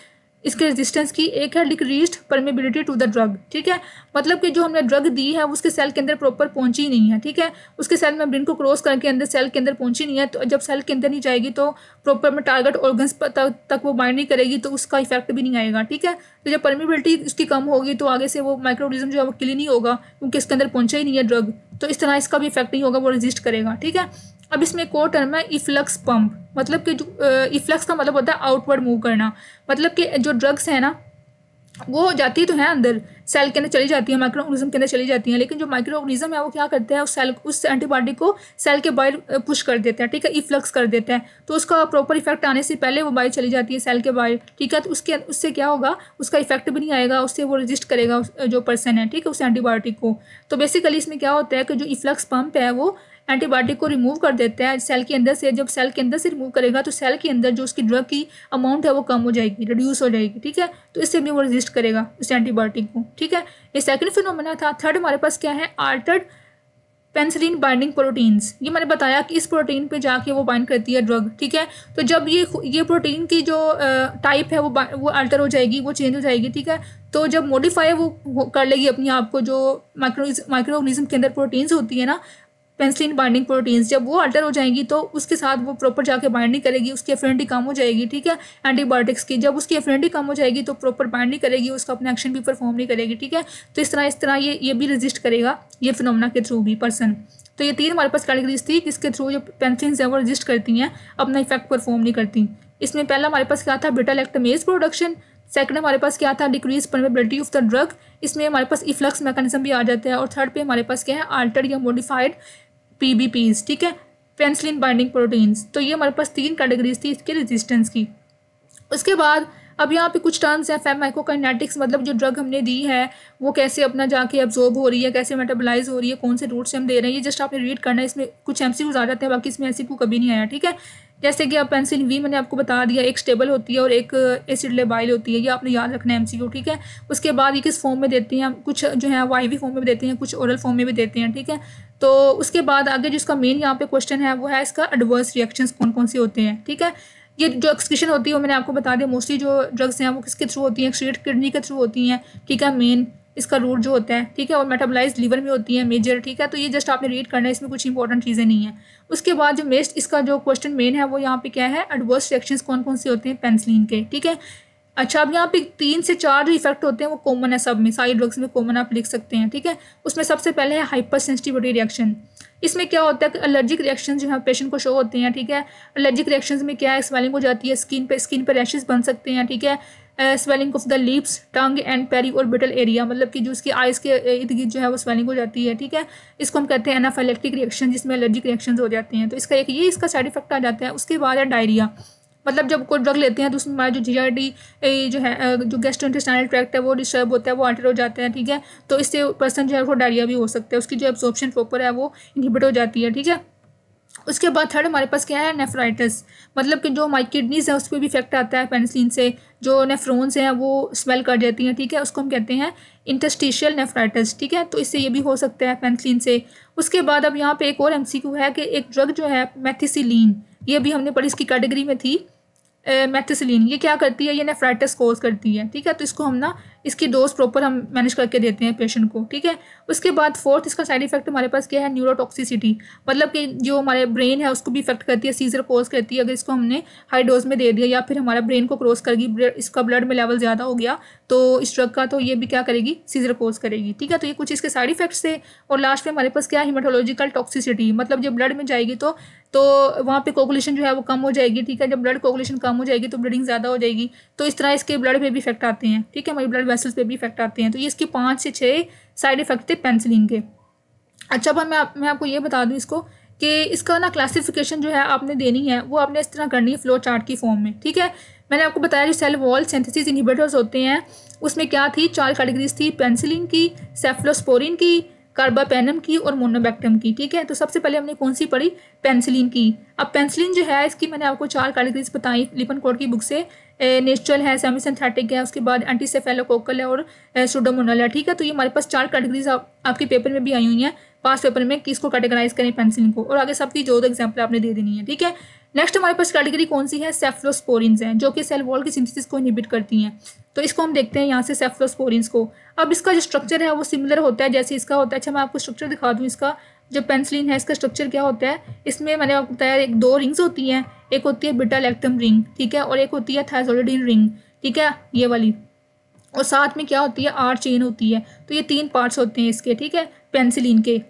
इसके रेजिस्टेंस की, एक है decreased permeability to the drug, ठीक है, मतलब कि जो हमने ड्रग दी है उसके सेल के अंदर प्रॉपर पहुंची नहीं है, ठीक है, उसके सेल मेम्ब्रेन को क्रॉस करके अंदर सेल के अंदर पहुंची नहीं है। तो जब सेल के अंदर नहीं जाएगी तो प्रॉपर में टारगेट ऑर्गन्स तक वो बाइंड नहीं करेगी, तो उसका इफेक्ट भी नहीं आएगा, ठीक है। तो जब परमेबिलिटी उसकी कम होगी तो आगे से वो माइक्रो ऑर्गेनिज्म जो है वो किल नहीं होगा, क्योंकि इसके अंदर पहुंचा ही नहीं है ड्रग, तो इस तरह इसका भी इफेक्ट नहीं होगा, वो रेजिस्ट करेगा, ठीक है। अब इसमें एक और टर्म है इफ्लक्स पंप, मतलब कि जो इफ्लक्स का मतलब होता है आउटवर्ड मूव करना, मतलब कि जो ड्रग्स है ना वो जाती तो है अंदर सेल के अंदर चली जाती है, माइक्रो ऑर्गेनिज्म के अंदर चली जाती हैं, लेकिन जो माइक्रो ऑर्गेनिज्म है वो क्या करता है, उस एंटीबॉडी को सेल के बाहर पुश कर देता है, ठीक है, इफ्लक्स कर देता है। तो उसका प्रॉपर इफेक्ट आने से पहले वो बाहर चली जाती है सेल के बाहर, ठीक है। तो उससे क्या होगा, उसका इफेक्ट भी नहीं आएगा, उससे वो रेजिस्ट करेगा जो पर्सन है, ठीक है, उस एंटीबायोटिक को। तो बेसिकली इसमें क्या होता है कि जो इफ्लक्स पंप है वो एंटीबायोटिक को रिमूव कर देता है सेल के अंदर से। जब सेल के अंदर से रिमूव करेगा तो सेल के अंदर जो उसकी ड्रग की अमाउंट है वो कम हो जाएगी, रिड्यूस हो जाएगी, ठीक है। तो इससे भी वो रेजिस्ट करेगा उस एंटीबायोटिक को, ठीक है। ये सेकंड फिनोमेना था। थर्ड हमारे पास क्या है, अल्टर्ड पेनिसिलिन बाइंडिंग प्रोटीन्स। ये मैंने बताया कि इस प्रोटीन पे जाके वो बाइंड करती है ड्रग, ठीक है। तो जब ये प्रोटीन की जो टाइप है वो अल्टर हो जाएगी, वो चेंज हो जाएगी, ठीक है। तो जब मॉडिफाई वो कर लेगी अपने आप को, जो माइक्रो ऑर्गेनिज्म के अंदर प्रोटीन्स होती है ना पेनिसिलिन बाइंडिंग प्रोटीन्स, जब वो अल्टर हो जाएंगी तो उसके साथ वो प्रॉपर जाके बाइंड नहीं करेगी, उसकी एफिनिटी कम हो जाएगी, ठीक है, एंटीबायोटिक्स की। जब उसकी एफिनिटी कम हो जाएगी तो प्रॉपर बाइंड नहीं करेगी, उसका अपना एक्शन भी परफॉर्म नहीं करेगी, ठीक है। तो इस तरह ये भी रेजिस्ट करेगा ये फिनोमेना के थ्रू भी पर्सन। तो ये 3 हमारे पास कैटेगरीज थी जिसके थ्रू जो पेनिसिलिन है वो रेजिस्ट करती हैं, अपना इफेक्ट परफॉर्म नहीं करती। इसमें पहला हमारे पास क्या था, बीटा लैक्टामेज प्रोडक्शन। सेकंड हमारे पास क्या था, decrease permeability of the drug, इसमें हमारे पास इफ्लक्स मैकेनिज्म भी आ जाता है। और थर्ड पे हमारे पास क्या है, अल्टर्ड या मॉडिफाइड PBPs, ठीक है, पेनिसिलिन बाइंडिंग प्रोटीन्स। तो ये हमारे पास 3 कैटेगरीज थी इसके रेजिस्टेंस की। उसके बाद अब यहाँ पे कुछ टर्म्स हैं, फार्माकोकाइनेटिक्स, मतलब जो ड्रग हमने दी है वो कैसे अपना जाके एब्जॉर्ब हो रही है, कैसे मेटाबोलाइज हो रही है, कौन से रूट से हम दे रहे हैं, ये जस्ट आपने रीड करना है। इसमें कुछ MCQs आ जाते हैं, बाकी इसमें MCQ कभी नहीं आया, ठीक है। जैसे कि अब पेनिसिलिन V मैंने आपको बता दिया, एक स्टेबल होती है और एक एसिड लेबाइल होती है, ये आपने याद रखना है MCQ, ठीक है। उसके बाद ये किस फॉर्म में देते हैं, कुछ जो है वो IV फॉर्म में देते हैं, कुछ ओरल फॉर्म में भी देते हैं, ठीक है। तो उसके बाद आगे जिसका मेन यहाँ पे क्वेश्चन है वो है इसका एडवर्स रिएक्शंस कौन कौन से होते हैं, ठीक है। ये जो एक्सक्रीशन होती है वो मैंने आपको बता दिया, मोस्टली जो ड्रग्स हैं वो किसके थ्रू होती हैं, एक्सक्रीट किडनी के थ्रू होती हैं, ठीक है, मेन इसका रूट जो होता है, ठीक है, और मेटाबोलाइज लिवर में होती है मेजर, ठीक है। तो ये जस्ट आपने रीड करना है, इसमें कुछ इंपॉर्टेंट चीज़ें नहीं है। उसके बाद जो इसका जो क्वेश्चन मेन है वो यहाँ पे क्या है, एडवर्स रिएक्शंस कौन कौन से होते हैं पेनिसिलिन के, ठीक है। अच्छा, अब यहाँ पे 3 से 4 जो इफेक्ट होते हैं वो कॉमन है सब में, सारी ड्रग्स में कॉमन आप लिख सकते हैं, ठीक है। उसमें सबसे पहले है हाइपर सेंसिटिविटी रिएक्शन। इसमें क्या होता है कि एलर्जिक रिएक्शन जो है पेशेंट को शो होते हैं, ठीक है। एलर्जिक रिएक्शंस में क्या है, स्वेलिंग हो जाती है स्किन पे रैशेस बन सकते हैं, ठीक है। Swelling of the lips, tongue and periorbital area, मतलब कि जो उसकी आइज़ के इर्द गिर्द जो है वो स्वेलिंग हो जाती है, ठीक है। इसको हम कहते हैं एनाफाइलेक्टिक रिएक्शन, जिसमें एलर्जिक रिएक्शंस हो जाते हैं। तो इसका एक ये इसका साइड इफेक्ट आ जाता है। उसके बाद है डायरिया, मतलब जब कोई ड्रग लेते हैं तो उसमें हमारा जो GIT जो है जो गैस्ट्रोइंटेस्टाइनल ट्रैक्ट है वो डिस्टर्ब होता है, वो अल्टर हो जाता है, ठीक है। तो इससे पर्सन जो है उसको डायरिया भी हो सकता है, उसकी जो एब्जॉर्प्शन प्रॉपर है वो इनहिबिट हो जाती है, ठीक है। उसके बाद थर्ड हमारे पास क्या है, नेफ्राइटिस, मतलब कि जो हमारी किडनीज है उस पर भी इफेक्ट आता है पेनिसिलिन से। जो नेफ्रॉन्स हैं वो स्मेल कर जाती हैं, ठीक है, उसको हम कहते हैं इंटरस्टिशियल नेफ्राइटिस, ठीक है। तो इससे ये भी हो सकता है पेनिसिलिन से। उसके बाद अब यहाँ पे एक और MCQ है कि एक ड्रग जो है मेथिसिलिन, ये भी हमने पढ़ी, इसकी कैटेगरी में थी मेथिसिलिन। ये क्या करती है, ये नेफ्राइटिस कोज करती है, ठीक है। तो इसको हम ना इसकी डोज प्रॉपर हम मैनेज करके देते हैं पेशेंट को, ठीक है। उसके बाद फोर्थ इसका साइड इफेक्ट हमारे पास क्या है, न्यूरोटॉक्सिसिटी, मतलब कि जो हमारे ब्रेन है उसको भी इफेक्ट करती है, सीजर कोज करती है। अगर इसको हमने हाई डोज में दे दिया या फिर हमारा ब्रेन को क्रॉस करेगी, इसका ब्लड में लेवल ज़्यादा हो गया तो इस ड्रग का, तो ये भी क्या करेगी, सीजर कोज करेगी, ठीक है। तो ये कुछ इसके साइड इफेक्ट्स थे। और लास्ट में हमारे पास क्या है, हिमेटोलॉजिकल टॉक्सिसिटी, मतलब जब ब्लड में जाएगी तो वहाँ पे कोगुलेशन जो है वो कम हो जाएगी, ठीक है। जब ब्लड कोगुलेशन कम हो जाएगी तो ब्लीडिंग ज़्यादा हो जाएगी, तो इस तरह इसके ब्लड पे भी इफेक्ट आते हैं, ठीक है, हमारी ब्लड वेसल्स पे भी इफेक्ट आते हैं। तो ये इसके 5 से 6 साइड इफेक्ट थे पेनिसिलिन के। अच्छा, अब मैं आपको ये बता दूं इसको कि इसका ना क्लासिफिकेशन जो है आपने देनी है वो आपने इस तरह करनी है फ्लो चार्ट की फॉर्म में, ठीक है। मैंने आपको बताया जो सेल वॉल सिंथेसिस इनहिबिटर्स होते हैं उसमें क्या थी, 4 कैटेगरीज थी, पेनिसिलिन की, सेफलोस्पोरिन की, कार्बापेनम की और मोनोबैक्टम की, ठीक है। तो सबसे पहले हमने कौन सी पढ़ी, पेनिसिलिन की। अब पेनिसिलिन जो है इसकी मैंने आपको 4 कैटेगरीज बताई लिपनकोड की बुक से, नेचुरल है, सेमी सिंथेटिक है, उसके बाद एंटीसेफेलोकोकल है और सुडोमोनल है, ठीक है। तो ये हमारे पास 4 कैटेगरीज आपके पेपर में भी आई हुई हैं, पास पेपर में, किसको कैटेगराइज करें पेनिसिलिन को, और आगे सबकी जो एग्जाम्पल आपने दे देनी है, ठीक है। नेक्स्ट हमारे पास कैटेगरी कौन सी है, सेफलोस्पोरिन्स हैं, जो कि सेल वॉल की सिंथेसिस को इनहिबिट करती हैं। तो इसको हम देखते हैं यहाँ से सेफलोस्पोरिन्स को। अब इसका जो स्ट्रक्चर है वो सिमिलर होता है जैसे इसका होता है। अच्छा, मैं आपको स्ट्रक्चर दिखा दूँ इसका, जो पेनिसिलिन है इसका स्ट्रक्चर क्या होता है, इसमें मैंने आपको बताया 2 रिंग्स होती हैं, एक होती है बीटा लैक्टम रिंग, ठीक है, और एक होती है थायरोइडिन रिंग, ठीक है, ये वाली, और साथ में क्या होती है, आर चेन होती है। तो ये 3 पार्ट्स होते हैं इसके, ठीक है, पेनिसिलिन के।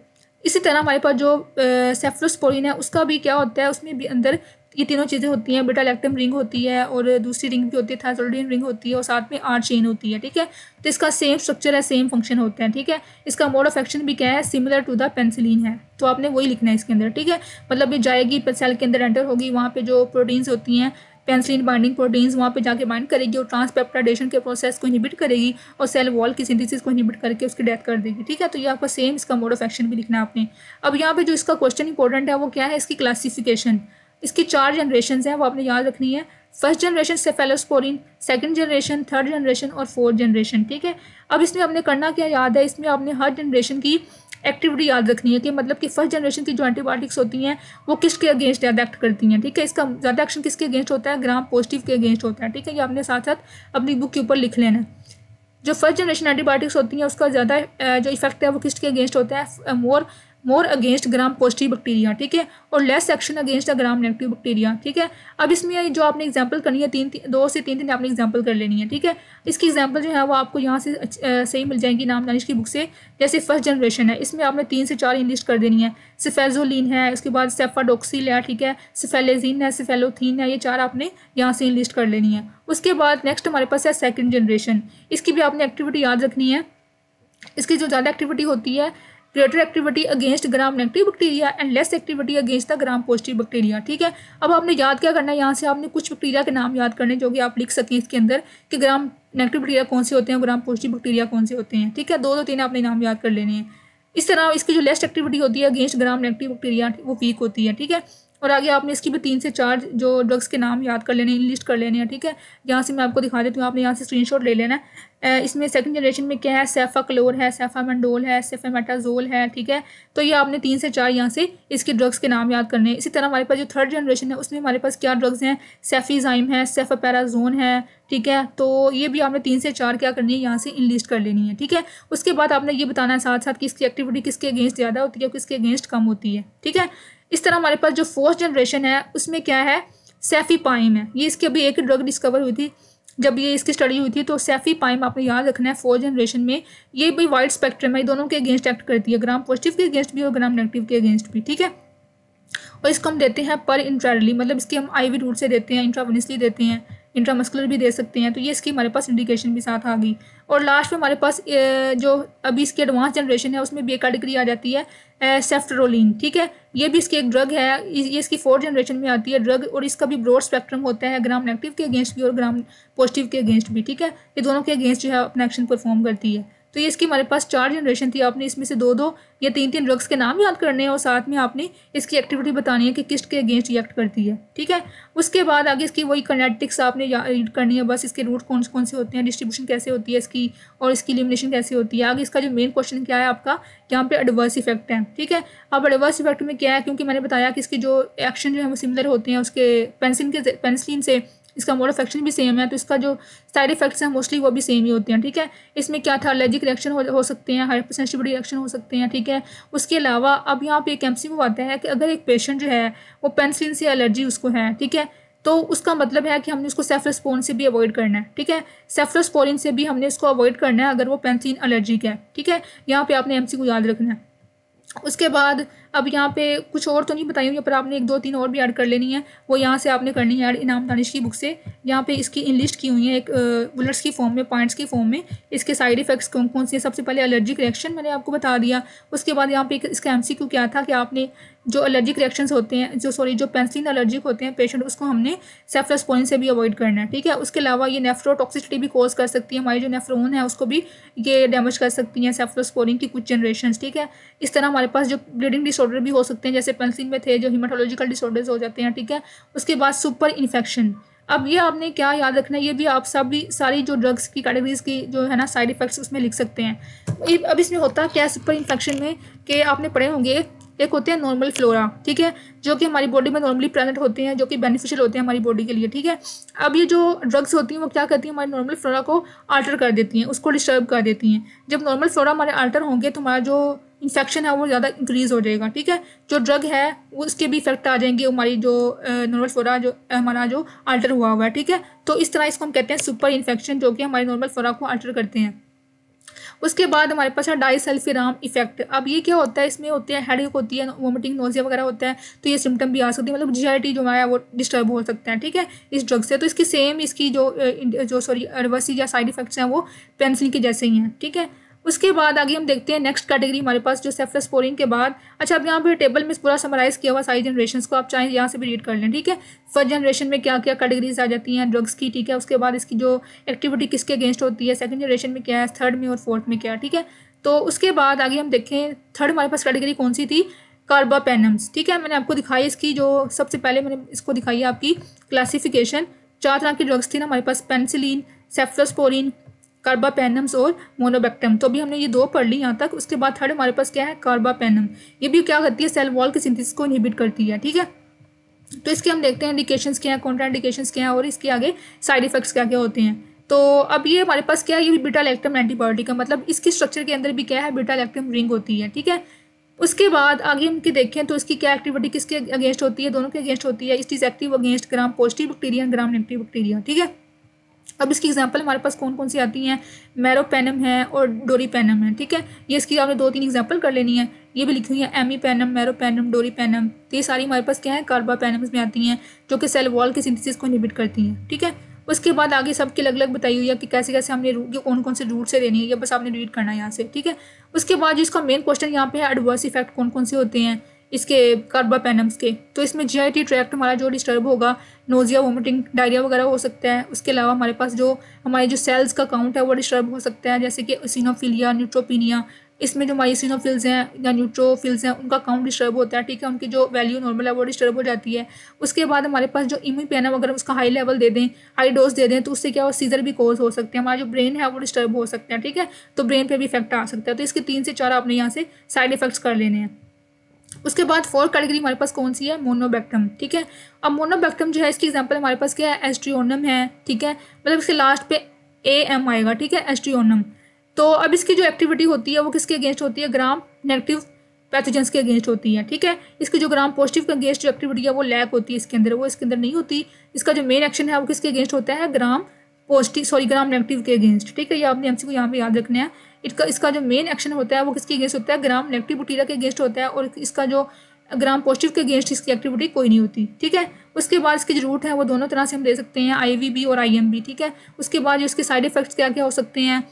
इसी तरह हमारे पास जो सेफलोस्पोरिन है उसका भी क्या होता है, उसमें भी अंदर ये तीनों चीज़ें होती हैं, बीटा लैक्टम रिंग होती है और दूसरी रिंग भी होती है, थायरोइडिन रिंग होती है, और साथ में आर चेन होती है, ठीक है। तो इसका सेम स्ट्रक्चर है, सेम फंक्शन होता है, ठीक है। इसका मोड ऑफ एक्शन भी क्या है, सिमिलर टू द पेनिसिलिन है, तो आपने वही लिखना है इसके अंदर, ठीक है। मतलब ये जाएगी सेल के अंदर एंटर होगी, वहाँ पे जो प्रोटीन्स होती हैं पेनिसिलिन बाइंडिंग प्रोटीन्स वहाँ पे जाके बाइंड करेगी और ट्रांसपेप्टाइडेशन के प्रोसेस को इनहिबिट करेगी और सेल वॉल की सिंथेसिस को इनहिबिट करके उसकी डेथ कर देगी, ठीक है। तो ये आपका सेम इसका मोड ऑफ एक्शन भी लिखना है आपने। अब यहाँ पे जो इसका क्वेश्चन इंपॉर्टेंट है वो क्या है, इसकी क्लासिफिकेशन। इसकी 4 जनरेशन हैं वो आपने याद रखनी है। First generation cephalosporin, second generation, third generation और 4th जनरेशन, ठीक है। अब इसमें आपने करना क्या याद है, इसमें आपने हर जनरेशन की एक्टिविटी याद रखनी है कि मतलब कि फर्स्ट जनरेशन की जो एंटीबायोटिक्स होती हैं वो किसके अगेंस्ट ज़्यादा एक्ट करती हैं, ठीक है। इसका ज़्यादा एक्शन किसके अगेंस्ट होता है, ग्राम पॉजिटिव के अगेंस्ट होता है, ठीक है। ये आपने साथ साथ अपनी बुक के ऊपर लिख लेना है। जो फर्स्ट जनरेशन एंटीबायोटिक्स होती हैं उसका ज़्यादा जो इफेक्ट है वो किसके अगेंस्ट होता है, मोर अगेंस्ट ग्राम पॉजिटिव बैक्टीरिया, ठीक है, और less action against the gram negative bacteria, ठीक है। अब इसमें जो आपने एग्जांपल करनी है 2 से 3 आपने एग्जांपल कर लेनी है, ठीक है। इसकी एग्जांपल जो है वो आपको यहाँ से सही मिल जाएंगी नाम दानिश की बुक से। जैसे फर्स्ट जनरेशन है, इसमें आपने 3 से 4 लिस्ट कर देनी है। सिफेजोलिन है, उसके बाद सेफाडोक्सिल है, ठीक है, सिफेलेजिन है, सिफेलोथीन है, ये 4 आपने यहाँ से लिस्ट कर लेनी है। उसके बाद नेक्स्ट हमारे पास है सेकेंड जनरेशन, इसकी भी आपने एक्टिविटी याद रखनी है। इसकी जो ज़्यादा एक्टिविटी होती है, greater activity against gram negative bacteria and less activity against the gram positive bacteria, ठीक है। अब आपने याद क्या करना है, यहाँ से आपने कुछ बैक्टीरिया के नाम याद करने जो कि आप लिख सकें इसके अंदर कि ग्राम नेगेटिव बैक्टीरिया कौन से होते हैं, ग्राम पॉजिटिव बैक्टीरिया कौन से होते हैं, ठीक है। 2-3 आपने नाम याद कर लेने हैं। इस तरह इसकी जो लेस एक्टिविटी होती है अगेंस्ट ग्राम नेगेटिव बैक्टीरिया वो वीक होती है, ठीक है। और आगे आपने इसकी भी 3 से 4 जो ड्रग्स के नाम याद कर लेने हैं, लिस्ट कर लेने हैं, ठीक है। यहाँ से मैं आपको दिखा देती हूँ, आपने यहाँ से स्क्रीनशॉट ले लेना है। इसमें सेकंड जनरेशन में क्या है, सेफाक्लोर है, सेफामेंडोल है, सेफामेटाजोल है, ठीक है। तो ये आपने 3 से 4 यहाँ से इसके ड्रग्स के नाम याद करने हैं। इसी तरह हमारे पास जो थर्ड जनरेशन है उसमें हमारे पास क्या ड्रग्स हैं, सेफीजाइम है, सेफापेराजोन है, ठीक है। तो ये भी आपने 3 से 4 क्या करनी है, यहाँ से इनलिस्ट कर लेनी है, ठीक है। उसके बाद आपने ये बताना है साथ साथ कि इसकी एक्टिविटी किसके अगेंस्ट ज़्यादा होती है, किसके अगेंस्ट कम होती है, ठीक है। इस तरह हमारे पास जो फोर्थ जनरेशन है उसमें क्या है, सेफीपाइम है। ये इसकी अभी एक ड्रग डिस्कवर हुई थी, जब ये इसकी स्टडी हुई थी तो सेफीपाइम आपने याद रखना है 4 जनरेशन में ये भी वाइड स्पेक्ट्रम है, दोनों के अगेंस्ट एक्ट करती है, ग्राम पॉजिटिव के अगेंस्ट भी और ग्राम नेगेटिव के अगेंस्ट भी, ठीक है। और इसको हम देते हैं पर इंट्रारली, मतलब इसकी हम आईवी रूट से देते हैं, इंट्रावेनसली देते हैं, इंट्रामस्कुलर भी दे सकते हैं। तो ये इसकी हमारे पास इंडिकेशन भी साथ आ गई। और लास्ट में हमारे पास जो अभी इसकी एडवांस जनरेशन है उसमें भी एक कैटेगरी आ जाती है सेफ्ट्रोलिन, ठीक है। ये भी इसकी एक ड्रग है, ये इसकी 4 जनरेशन में आती है ड्रग, और इसका भी ब्रॉड स्पेक्ट्रम होता है, ग्राम नेगेटिव के अगेंस्ट भी और ग्राम पॉजिटिव के अगेंस्ट भी, ठीक है। ये दोनों के अगेंस्ट जो है अपना एक्शन परफॉर्म करती है। तो ये इसकी हमारे पास 4 जनरेशन थी, आपने इसमें से 2-2 या 3-3 ड्रग्स के नाम याद करने हैं और साथ में आपने इसकी एक्टिविटी बतानी है कि किस के अगेंस्ट ये एक्ट करती है, ठीक है। उसके बाद आगे इसकी वही काइनेटिक्स आपने रीड करनी है, बस इसके रूट कौन कौन से होते हैं, डिस्ट्रीब्यूशन कैसे होती है इसकी, और इसकी एलिमिनेशन कैसे होती है। आगे इसका जो मेन क्वेश्चन क्या है आपका, यहाँ पे एडवर्स इफेक्ट है, ठीक है। अब एडवर्स इफेक्ट में क्या है, क्योंकि मैंने बताया कि इसके जो एक्शन जो है वो सिमिलर होते हैं उसके पेनिसिलिन से, इसका मोड ऑफ एक्शन भी सेम है, तो इसका जो साइड इफेक्ट्स हैं मोस्टली वो भी सेम ही होते हैं, ठीक है। इसमें क्या था, एलर्जिक रिएक्शन हो सकते हैं, हाइपरसेंसिटिविटी रिएक्शन हो सकते हैं, ठीक है। उसके अलावा अब यहाँ पे एक एमसीक्यू आता है कि अगर एक पेशेंट जो है वो पेनिसिलिन से एलर्जी उसको है, ठीक है, तो उसका मतलब है कि हमने उसको सेफ्लोस्पोरिन से भी अवॉइड करना है, ठीक है। सेफ्लोस्पोरिन से भी हमने उसको अवॉइड करना है अगर वो पेनिसिलिन एलर्जिक है, ठीक है। यहाँ पे आपने एमसीक्यू याद रखना है। उसके बाद अब यहाँ पे कुछ और तो नहीं बताई हुई, पर आपने 1-2-3 और भी ऐड कर लेनी है, वो यहाँ से आपने करनी है ऐड इनाम दानिश की बुक से। यहाँ पे इसकी इनलिस्ट की हुई है एक बुलेट्स की फॉर्म में, पॉइंट्स की फॉर्म में। इसके साइड इफेक्ट्स कौन कौन से, सबसे पहले एलर्जिक रिएक्शन मैंने आपको बता दिया। उसके बाद यहाँ पे इसका एमसीक्यू क्या था कि आपने जो एलर्जिक रिएक्शंस होते हैं, जो पेनिसिलिन एलर्जिक होते हैं पेशेंट, उसको हमने सेफ्लोस्पोरिन से भी अवॉइड करना है, ठीक है। उसके अलावा ये नेफ्रोटॉक्सिसिटी भी कॉज कर सकती है, हमारी जो नेफ्रोन है उसको भी ये डैमेज कर सकती हैं सेफ्लोस्पोरिन की कुछ जनरेशन, ठीक है। इस तरह हमारे पास जो ब्लीडिंग डिसऑर्डर भी हो सकते हैं, जैसे पेनिसिलिन में थे जो हीमाटोलॉजिकल डिसऑर्डर्स हो जाते हैं, ठीक है। उसके बाद सुपर इन्फेक्शन, अब ये आपने क्या याद रखना है, ये भी आप सब भी सारी जो ड्रग्स की कैटेगरीज की जो है ना साइड इफेक्ट्स उसमें लिख सकते हैं। अब इसमें होता क्या है सुपर इन्फेक्शन में, कि आपने पढ़े होंगे एक होते हैं नॉर्मल फ्लोरा, ठीक है, जो कि हमारी बॉडी में नॉर्मली प्रेजेंट होते हैं, जो कि बेनिफिशियल होते हैं हमारी बॉडी के लिए, ठीक है। अब ये जो ड्रग्स होती हैं वो क्या करती हैं, हमारे नॉर्मल फ्लोरा को अल्टर कर देती हैं, उसको डिस्टर्ब कर देती हैं। जब नॉर्मल फ्लोरा हमारे अल्टर होंगे तो हमारा जो इन्फेक्शन है वो ज़्यादा इंक्रीज़ हो जाएगा, ठीक है। जो ड्रग है वो उसके भी इफेक्ट आ जाएंगे हमारी जो नॉर्मल फ्लोरा जो हमारा जो अल्टर हुआ है, ठीक है। तो इस तरह इसको हम कहते हैं सुपर इन्फेक्शन, जो कि हमारे नॉर्मल फ्लोरा को अल्टर करते हैं। उसके बाद हमारे पास है डाइसल्फिराम इफेक्ट। अब ये क्या होता है, इसमें होते हैं हेडेक होती है, वोमिटिंग नोजिया वगैरह होता है, तो ये सिम्टम भी आ सकती है, मतलब जीआईटी जो है वो डिस्टर्ब हो सकता है, ठीक है, इस ड्रग से। तो इसकी सेम इसकी जो एडवर्स या साइड इफेक्ट्स हैं वो पेनिसिलिन के जैसे ही हैं, ठीक है। उसके बाद आगे हम देखते हैं नेक्स्ट कैटेगरी हमारे पास जो सेफ्लोस्पोरिन के बाद। अच्छा, अब यहाँ पे टेबल में पूरा समराइज किया हुआ सारी जनरेशंस को, आप चाहें यहाँ से भी रीड कर लें, ठीक है। फर्स्ट जनरेशन में क्या क्या कैटेगरीज आ जाती हैं ड्रग्स की, ठीक है। उसके बाद इसकी जो एक्टिविटी किसके अगेंस्ट होती है, सेकंड जनरेशन में क्या है, थर्ड में और फोर्थ में क्या है, ठीक है। तो उसके बाद आगे हम देखें थर्ड हमारे पास कैटेगरी कौन सी थी, कार्बापेनम्स, ठीक है। मैंने आपको दिखाई इसकी जो सबसे पहले मैंने इसको दिखाई है आपकी क्लासिफिकेशन। 4 तरह की ड्रग्स थी ना हमारे पास, पेनिसिलिन, सेफ्लोस्पोरिन, कार्बापेनम्स और मोनोबैक्टम। तो अभी हमने ये 2 पढ़ ली यहाँ तक। उसके बाद थर्ड हमारे पास क्या है, कार्बापेनम। ये भी क्या करती है, सेल वॉल के सिंथेसिस को इनहिबिट करती है, ठीक है। तो इसके हम देखते हैं इंडिकेशंस क्या है, कॉन्ट्राइंडिकेशंस क्या है, और इसके आगे साइड इफेक्ट्स क्या क्या होते हैं। तो अब ये हमारे पास क्या है, ये भी बीटा लैक्टम एंटीबायोटिक का मतलब इसकी स्ट्रक्चर के अंदर भी क्या है, बीटा लैक्टम रिंग होती है, ठीक है। उसके बाद आगे हम देखें तो इसकी क्या एक्टिविटी किसके अगेंस्ट होती है, दोनों के अगेंस्ट होती है। It is active against gram positive bacteria, gram negative bacteria, ठीक है। अब इसकी एग्जांपल हमारे पास कौन कौन सी आती हैं, मेरोपेनम है और डोरीपेनम है, ठीक है। ये इसकी आपने 2-3 एग्जांपल कर लेनी है, ये भी लिखी हुई है, एमीपेनम, मेरोपेनम, डोरीपेनम। तो ये सारी हमारे पास क्या है, कार्बापेनम्स में आती हैं, जो कि सेल वॉल के सिंथेसिस को इनहिबिट करती हैं, ठीक है। उसके बाद आगे सबकी अलग अलग बताई हुई है कि कैसे कैसे हमने कौन कौन से रूट से देनी है, ये बस आपने रीड करना है यहाँ से, ठीक है। उसके बाद जिसका मेन क्वेश्चन यहाँ पे है, एडवर्स इफेक्ट कौन कौन से होते हैं इसके कार्बापेनम्स के। तो इसमें जीआईटी ट्रैक्ट हमारा जो डिस्टर्ब होगा, नोजिया, वोमिटिंग, डायरिया वगैरह हो सकता है। उसके अलावा हमारे पास जो हमारे जो सेल्स का काउंट है वो डिस्टर्ब हो सकता है, जैसे कि इसिनोफिलिया, न्यूट्रोपिनिया। इसमें जो हमारी इसिनोफिल्स हैं या न्यूट्रोफिल्स हैं उनका काउंट डिस्टर्ब होता है, ठीक है, उनकी जो वैल्यू नॉर्मल है वो डिस्टर्ब हो जाती है। उसके बाद हमारे पास जो इम्यूपेनम अगर उसका हाई लेवल दे दें, हाई डोज दे दें, तो उससे क्या हो, सीजर भी कोज हो सकते हैं, हमारा जो ब्रेन है वो डिस्टर्ब हो सकता है, ठीक है। तो ब्रेन पे भी इफेक्ट आ सकता है। तो इसके 3 से 4 आपने यहाँ से साइड इफेक्ट्स कर लेने हैं। उसके बाद 4th कैटेगरी हमारे पास कौन सी है, मोनोबैक्टम, ठीक है। अब मोनोबैक्टम जो है इसकी एग्जांपल हमारे पास क्या है, एस्ट्रियोनम है, ठीक है, मतलब इसके लास्ट पे AM आएगा, ठीक है, एस्ट्रियोनम। तो अब इसकी जो एक्टिविटी होती है वो किसके अगेंस्ट होती है, ग्राम नेगेटिव पैथोजेंस के अगेंस्ट होती है, ठीक है। इसकी जो ग्राम पॉजिटिव के अगेंस्ट जो एक्टिविटी है वो लैक होती है इसके अंदर, वो इसके अंदर नहीं होती। इसका जो मेन एक्शन है वो किसके अगेंस्ट होता है, ग्राम ग्राम नेगेटिव के अगेंस्ट, ठीक है। ये आपने एमसीक्यू यहाँ पे याद रखना है। इसका जो मेन एक्शन होता है वो किसके अगेंस्ट होता है, ग्राम नेगेटिव बैक्टीरिया के अगेंस्ट होता है, और इसका जो ग्राम पॉजिटिव के अगेंस्ट इसकी एक्टिविटी कोई नहीं होती, ठीक है। उसके बाद इसकी जो रूट है वो दोनों तरह से हम दे सकते हैं, IVB और IMB, ठीक है। उसके बाद जो इसके साइड इफेक्ट्स क्या क्या हो सकते हैं,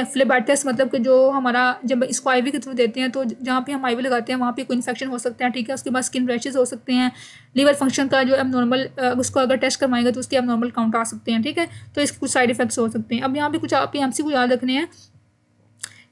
फ्लेबाइटिस, मतलब कि जो हमारा जब इसको IV के थ्रू देते हैं तो जहाँ पे हम IV लगाते हैं वहाँ पे कोई इन्फेक्शन हो सकता है, ठीक है। उसके बाद स्किन रैशेज हो सकते हैं, लीवर फंक्शन का जो एबनॉर्मल, उसको अगर टेस्ट करवाएंगे तो उसके एबनॉर्मल काउंट आ सकते हैं, ठीक है। तो इसके कुछ साइड इफेक्ट्स हो सकते हैं। अब यहाँ पे कुछ आप MCQ याद रखने हैं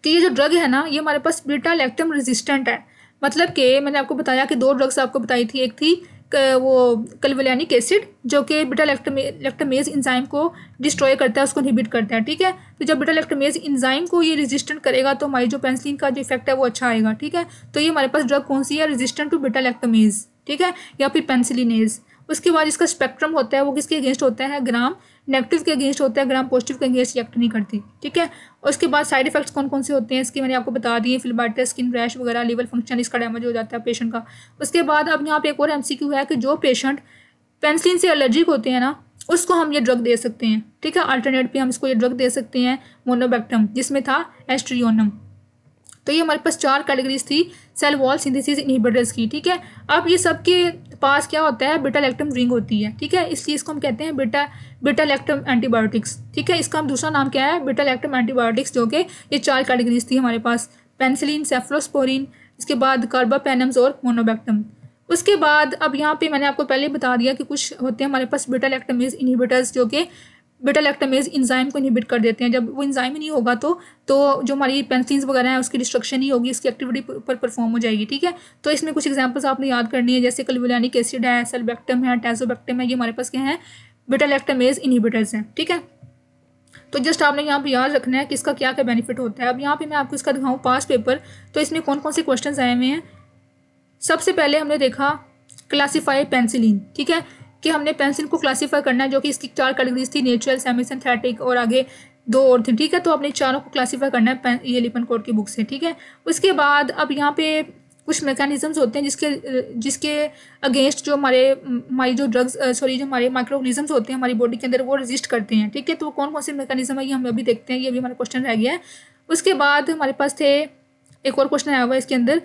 कि ये जो ड्रग है ना, ये हमारे पास बीटा लैक्टम रेजिस्टेंट है। मतलब कि मैंने आपको बताया कि 2 ड्रग्स आपको बताई थी, एक थी वो क्लवलानिक एसिड जो कि बीटा लैक्टमेज एंजाइम को डिस्ट्रॉय करता है, उसको इनहिबिट करता है, ठीक है। तो जब बीटा लैक्टमेज एंजाइम को ये रेजिस्टेंट करेगा तो हमारी जो पेनिसिलिन का जो इफेक्ट है वो अच्छा आएगा, ठीक है। तो ये हमारे पास ड्रग कौन सी है, रेजिस्टेंट टू बीटा लैक्टमेज, ठीक है, या फिर पेनिसिलिनेज। उसके बाद इसका स्पेक्ट्रम होता है वो किसके अगेंस्ट होता है, ग्राम नेगेटिव के अगेंस्ट होता है, ग्राम पॉजिटिव के अगेंस्ट एक्ट नहीं करती, ठीक है। और उसके बाद साइड इफेक्ट्स कौन कौन से होते हैं इसके मैंने आपको बता दिए, फ्लेबाइटिस, स्किन रैश वगैरह, लीवर फंक्शन इसका डैमेज हो जाता है पेशेंट का। उसके बाद अब यहाँ पे एक और MCQ है कि जो पेशेंट पेनिसिलिन से एलर्जिक होते हैं ना उसको हम ये ड्रग दे सकते हैं, ठीक है। अल्टरनेट पे हम इसको ये ड्रग दे सकते हैं, मोनोबैक्टम, जिसमें था एस्ट्रियोनम। तो ये हमारे पास 4 कैटेगरीज थी सेल वॉल सिंथेसिस इनहिबिटर्स की, ठीक है। अब ये सबके पास क्या होता है, बीटा लैक्टम रिंग होती है, ठीक है। इसलिए इसको हम कहते हैं बीटा लैक्टम एंटीबायोटिक्स, ठीक है। इसका हम दूसरा नाम क्या है, बीटा लैक्टम एंटीबायोटिक्स, जो कि ये 4 कैटेगरीज थी हमारे पास, पेनिसिलिन, सेफ्लोस्पोरिन, इसके बाद कार्बापेनम्स और मोनोबैक्टम। उसके बाद अब यहाँ पे मैंने आपको पहले बता दिया कि कुछ होते हैं हमारे पास बीटा लैक्टमेज इनहिबिटर्स जो कि बीटा लैक्टमेज एंजाइम को इनहिबिट कर देते हैं। जब वो एंजाइम ही नहीं होगा तो जो हमारी पेनिसिलिन वगैरह है उसकी डिस्ट्रक्शन ही होगी, इसकी एक्टिविटी पर परफॉर्म हो जाएगी, ठीक है। तो इसमें कुछ एग्जांपल्स आपने याद करनी है, जैसे क्लवलानिक एसिड है, सेल्बैक्टम है, टैजोबैक्टम है, ये हमारे पास क्या है, बीटा लैक्टमेज इनहिबिटर्स हैं, ठीक है। तो जस्ट आपने यहाँ पे याद रखना है कि इसका क्या क्या बेनिफिट होता है। अब यहाँ पे मैं आपको इसका दिखाऊँ पास पेपर, तो इसमें कौन कौन से क्वेश्चन आए हुए हैं। सबसे पहले हमने देखा क्लासीफाई पेनिसिलिन, ठीक है, कि हमने पेनिसिलिन को क्लासीफाई करना है, जो कि इसकी 4 कैटेगरीज थी, नेचुरल, सेमी सिंथेटिक और आगे 2 और थी, ठीक है। तो अपने चारों को क्लासीफाई करना है ये लिपनकोड की बुक से, ठीक है। उसके बाद अब यहाँ पे कुछ मैकेनिज्म्स होते हैं जिसके अगेंस्ट जो हमारी जो ड्रग्स जो हमारे माइक्रो ऑर्गेनिजम्स होते हैं हमारी बॉडी के अंदर वो रेजिस्ट करते हैं, ठीक है। तो कौन कौन से मैकेनिज्म है ये हम अभी देखते हैं, ये भी हमारा क्वेश्चन रह गया है। उसके बाद हमारे पास थे एक और क्वेश्चन आया हुआ है इसके अंदर,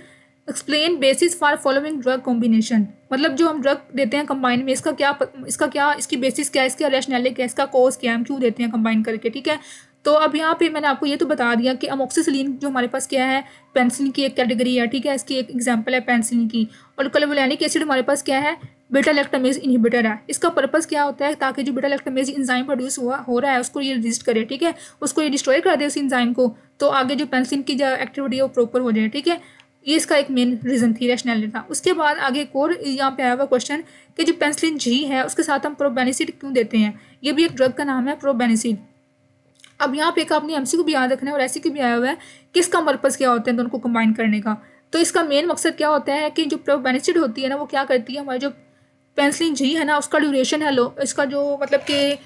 explain basis for following drug combination, मतलब जो हम ड्रग देते हैं कंबाइन में इसकी बेसिस क्या है, इसका रैशनैलिटी क्या है, इसका कॉज क्या है, हम क्यों देते हैं कंबाइन करके, ठीक है। तो अब यहाँ पे मैंने आपको ये तो बता दिया कि अमोक्सिसिलिन जो हमारे पास क्या है, पेनिसिलिन की एक कैटेगरी है, ठीक है, इसकी एक एग्जांपल है पेनिसिलिन की। और क्लवलानिक एसिड हमारे पास क्या है, बीटा लैक्टमेज इनहिबिटर है। इसका पर्पस क्या होता है, ताकि जो बीटा लैक्टमेज एंजाइम प्रोड्यूस हो रहा है उसको ये रेजिस्ट करे, ठीक है, उसको ये डिस्ट्रॉय कर दे उस एंजाइम को, तो आगे जो पेनिसिलिन की जो एक्टिविटी है वो प्रॉपर हो जाए, ठीक है। ये इसका एक मेन रीज़न थी, रैशनैलिटी था। उसके बाद आगे एक और यहाँ पे आया हुआ क्वेश्चन कि जो पेनिसिलिन जी है उसके साथ हम प्रोबेनिसिड क्यों देते हैं, ये भी एक ड्रग का नाम है प्रोबेनिसिड। अब यहाँ पे एक आपने MCQ भी याद रखना है और ऐसे भी आया हुआ है कि इसका पर्पस क्या होता है दोनों को कंबाइन करने का। तो इसका मेन मकसद क्या होता है कि जो प्रोबेनिसिड होती है ना वो क्या करती है, हमारी जो पेनिसिलिन जी है ना उसका ड्यूरेशन है लो, इसका जो मतलब कि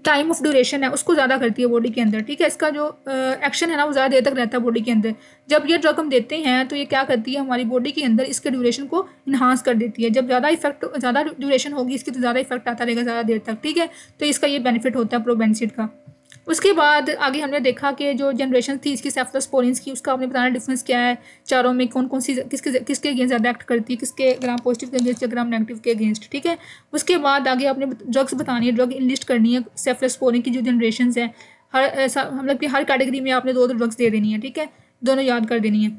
टाइम ऑफ ड्यूरेशन है उसको ज़्यादा करती है बॉडी के अंदर, ठीक है। इसका जो एक्शन है ना वो ज़्यादा देर तक रहता है बॉडी के अंदर। जब ये ड्रग हम देते हैं तो ये क्या करती है, हमारी बॉडी के अंदर इसके ड्यूरेशन को इन्हांस कर देती है। जब ज़्यादा ड्यूरेशन होगी इसकी तो ज़्यादा इफेक्ट आता रहेगा ज़्यादा देर तक, ठीक है। तो इसका ये बेनिफिट होता है प्रोबेनिसिड का। उसके बाद आगे हमने देखा कि जो जनरेशन थी इसकी सेफ्लोस्पोरिन्स की, उसका आपने बताना डिफरेंस क्या है, चारों में कौन कौन सी किसके अगेंस्ट ज़्यादा एक्ट करती है, किसके ग्राम पॉजिटिव के अगेंस्ट या ग्राम नेगेटिव के अगेंस्ट, ठीक है। उसके बाद आगे आपने ड्रग्स बतानी है, ड्रग लिस्ट करनी है सेफ्लोस्पोरिन की जो जनरेशन है, मतलब कि हर कैटेगरी में आपने 2 ड्रग्स दे देनी है, ठीक है, दोनों याद कर देनी है।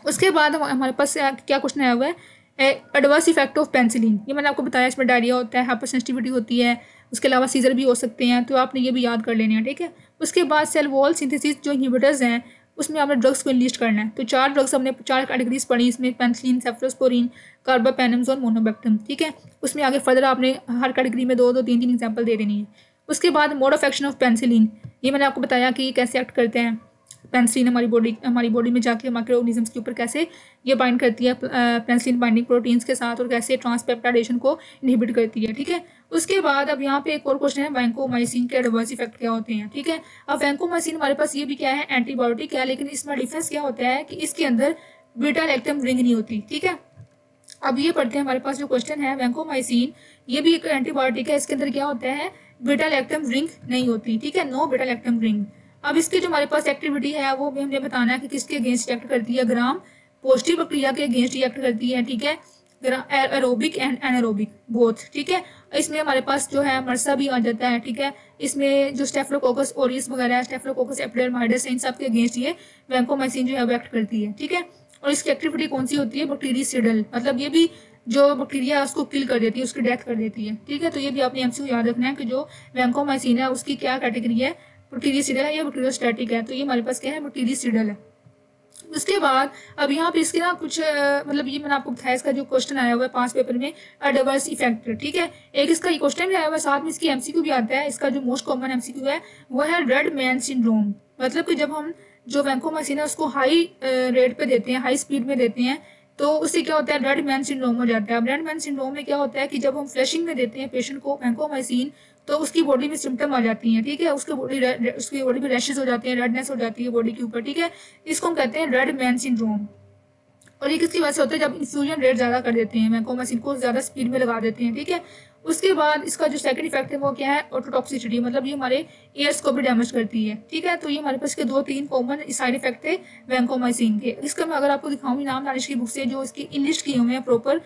उसके बाद हमारे पास क्या क्वेश्चन आया हुआ है, एडवर्स इफेक्ट ऑफ पेनिसिलिन, ये मैंने आपको बताया, इसमें डायरिया होता है, हाइपरसेंसिटिविटी होती है, उसके अलावा सीजर भी हो सकते हैं, तो आपने ये भी याद कर लेने हैं, ठीक है। उसके बाद सेल वॉल सिंथेसिस जो इनहिबिटर्स हैं उसमें आपने ड्रग्स को लिस्ट करना है। तो 4 ड्रग्स हमने 4 कैटेगरीज पढ़ी, इसमें पेनिसिलिन, सेफ्लोस्पोरिन, कार्बापेनम्स और मोनोबैक्टम, ठीक है। उसमें आगे फर्दर आपने हर कैटेगरी में 2-2, 3-3 एग्जाम्पल दे देनी है। उसके बाद mode of action of penicillin, ये मैंने आपको बताया कि ये कैसे एक्ट करते हैं, पेनिसिलिन हमारी बॉडी में जाके माइक्रो ऑर्गेनिजम्स के ऊपर कैसे ये बाइंड करती है पेनिसिलिन बाइंडिंग प्रोटीन्स के साथ, और कैसे ट्रांसपेप्टाइडेशन को इनहिबिट करती है, ठीक है। उसके बाद अब यहाँ पे एक और क्वेश्चन है, वैंकोमाइसिन के एडवर्स इफेक्ट क्या होते हैं, ठीक है। अब वैंकोमाइसिन हमारे पास ये भी क्या है, एंटीबायोटिक है, लेकिन इसमें डिफरेंस क्या होता है कि इसके अंदर बीटा लैक्टम रिंग नहीं होती, ठीक है। अब ये पढ़ते हैं, हमारे पास जो क्वेश्चन है वैंकोमाइसिन, ये भी एक एंटीबायोटिक है, इसके अंदर क्या होता है, बीटा लैक्टम रिंग नहीं होती, ठीक है, नो बीटा लैक्टम रिंग। अब इसकी जो हमारे पास एक्टिविटी है वो भी हमने बताना है कि किसके अगेंस्ट एक्ट करती है, ग्राम पॉजिटिव बैक्टीरिया के अगेंस्ट एक्ट करती है, ठीक है, एरोबिक एंड एनारोबिक बोथ, ठीक है। इसमें हमारे पास जो है मरसा भी आ जाता है, ठीक है। इसमें जो स्टेफिलोकोकस ओरियस वगैरह, स्टेफिलोकोकस एपिडर्माइडस, इन सब के अगेंस्ट ये वैंकोमाइसिन जो है वो एक्ट करती है, ठीक है। और इसकी एक्टिविटी कौन सी होती है, बैक्टीरियसिडल, मतलब ये भी जो बैक्टीरिया है उसको किल कर देती है, उसकी डेथ कर देती है, ठीक है। तो ये भी आपने एमसीक्यू याद रखना है कि जो वैंकोमाइसिन है उसकी क्या कैटेगरी है, बैक्टीरियसिडल है या बैक्टीरियोस्टैटिक है। तो ये हमारे पास क्या है, बैक्टीरियसिडल है। उसके बाद अब यहाँ पे इसके ना कुछ मतलब ये मैंने आपको बताया, इसका जो क्वेश्चन आया हुआ है 5 पेपर में, एडवर्स इफेक्ट, ठीक है। एक इसका ये क्वेश्चन भी आया हुआ है, साथ में इसकी एमसीक्यू भी आता है। इसका जो मोस्ट कॉमन एमसीक्यू है वो है रेड मैन सिंड्रोम। मतलब कि जब हम जो वैंकोमाइसिन है उसको हाई रेट पे देते हैं, हाई स्पीड में देते हैं, तो उससे क्या होता है, रेड मैन सिंड्रोम हो जाता है। अब रेड मैन सिंड्रोम में क्या होता है कि जब हम फ्लशिंग में देते हैं पेशेंट को वैंकोमाइसिन, तो उसकी बॉडी में सिम्टम आ जाती हैं, ठीक है, उसकी बॉडी में रैशेस हो जाते हैं, रेडनेस हो जाती है बॉडी के ऊपर, ठीक है। इसको हम कहते हैं रेड मैन सिंड्रोम। और ये किसकी वजह से होता है, जब इन्फ्यूजन रेट ज्यादा कर देते हैं, वैंकोमाइसिन को ज्यादा स्पीड में लगा देते हैं, ठीक है। उसके बाद इसका जो सेकंड इफेक्ट है वो क्या है, ऑटोटॉक्सिसिटी, मतलब ये हमारे ईयर्स को भी डैमेज करती है, ठीक है। तो ये हमारे पास के 2-3 कॉमन साइड इफेक्ट थे वैंकोमाइसिन के। इसका मैं अगर आपको दिखाऊंगी नाम दानिश की बुक से जो इसकी इनलिस्ट किए हुए हैं proper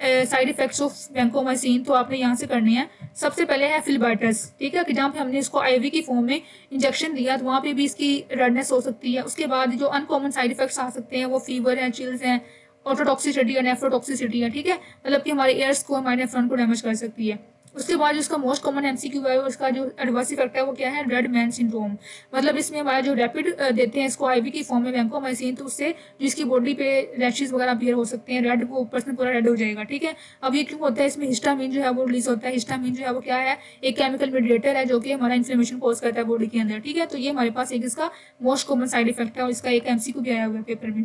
side effects of vancomycin, तो आपने यहाँ से करने हैं। सबसे पहले है फिलबाइटस, ठीक है, कि जहाँ पे हमने इसको आईवी की फॉर्म में इंजेक्शन दिया तो वहाँ पे भी इसकी रेडनेस हो सकती है। उसके बाद जो अनकॉमन साइड इफेक्ट्स आ सकते हैं वो फीवर है, चिल्स हैं, ऑटोटॉक्सिसिटी है, नेफ्रोटॉक्सिसिटी है, ठीक है, मतलब कि हमारे एयर्स को, हमारे नेफ्रॉन को डैमेज कर सकती है। उसके बाद जो इसका मोस्ट कॉमन एमसीक्यू है, उसका जो एडवर्स इफेक्ट है वो क्या है, रेड मैन सिंड्रोम। मतलब इसमें हमारा जो रैपिड देते हैं इसको आईवी की फॉर्म में वैंकोमाइसिन, तो उससे जो इसकी बॉडी पे रैशेस वगैरह अपीयर हो सकते हैं, रेड, वो पर्सन पूरा रेड हो जाएगा, ठीक है। अब ये क्यों होता है, इसमें हिस्टामिन जो है वो रिलीज होता है। हिस्टामिन जो है वो क्या है, एक केमिकल मीडिएटर है जो कि हमारा इन्फ्लेमेशन कॉज करता है बॉडी के अंदर, ठीक है। तो ये हमारे पास एक इसका मोस्ट कॉमन साइड इफेक्ट है और इसका एक एमसीक्यू भी आया हुआ है पेपर में,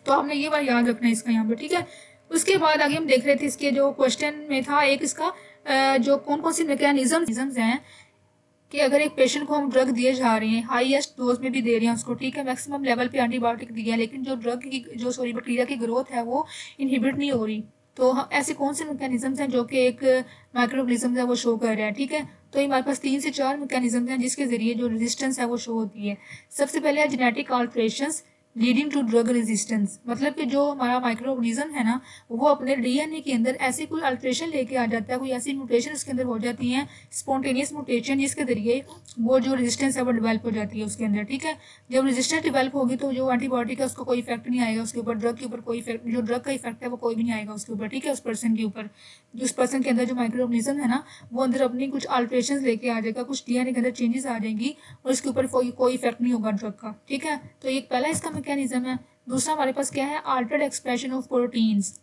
तो आपने ये बात याद रखना है इसका यहाँ पे, ठीक है। उसके बाद आगे हम देख रहे थे इसके जो क्वेश्चन में था एक इसका जो कौन कौन सी मैकेनिज्म्स हैं कि अगर एक पेशेंट को हम ड्रग दिए जा रहे हैं, हाईएस्ट डोज में भी दे रहे हैं उसको, ठीक है, मैक्सिमम लेवल पे एंटीबायोटिक दिया है, लेकिन जो ड्रग की जो बैक्टीरिया की ग्रोथ है वो इनहिबिट नहीं हो रही, तो ऐसे कौन से मैकेनिज्म्स हैं जो कि एक माइक्रोऑर्गेनिज्म है वो शो कर रहा है, ठीक है। तो हमारे पास 3 से 4 मैकेनिज्म हैं जिसके जरिए जो रेजिस्टेंस है वो शो होती है। सबसे पहले है genetic alterations leading to drug resistance, मतलब कि जो हमारा माइक्रो ऑर्गेनिज्म है ना वो अपने डीएनए के अंदर ऐसे कोई अल्ट्रेशन लेके आ जाता है, कोई ऐसी म्यूटेशन उसके अंदर हो जाती है, स्पॉन्टेनियस म्यूटेशन, जिसके जरिए वो जो रेजिस्टेंस है वो डेवलप हो जाती है उसके अंदर, ठीक है। जब रेजिस्टेंस डेवलप होगी तो जो एंटीबायोटिक है उसको कोई इफेक्ट नहीं आएगा उसके ऊपर, ड्रग के ऊपर कोई इफेक्ट, जो ड्रग का इफेक्ट है वो कोई भी नहीं आएगा उसके ऊपर, ठीक है, उस पर्सन के ऊपर, जो उस पर्सन के अंदर जो माइक्रो ऑर्गेनिज्म है ना वो अंदर अपनी कुछ अल्ट्रेशन लेके आ जाएगा, कुछ डीएनए के अंदर चेंजेस आ जाएंगी और इसके ऊपर कोई इफेक्ट नहीं होगा ड्रग का, ठीक है। तो ये पहला इसका मैकेनिज्म है। दूसरा हमारे पास क्या है, अल्टर्ड एक्सप्रेशन ऑफ प्रोटीन्स।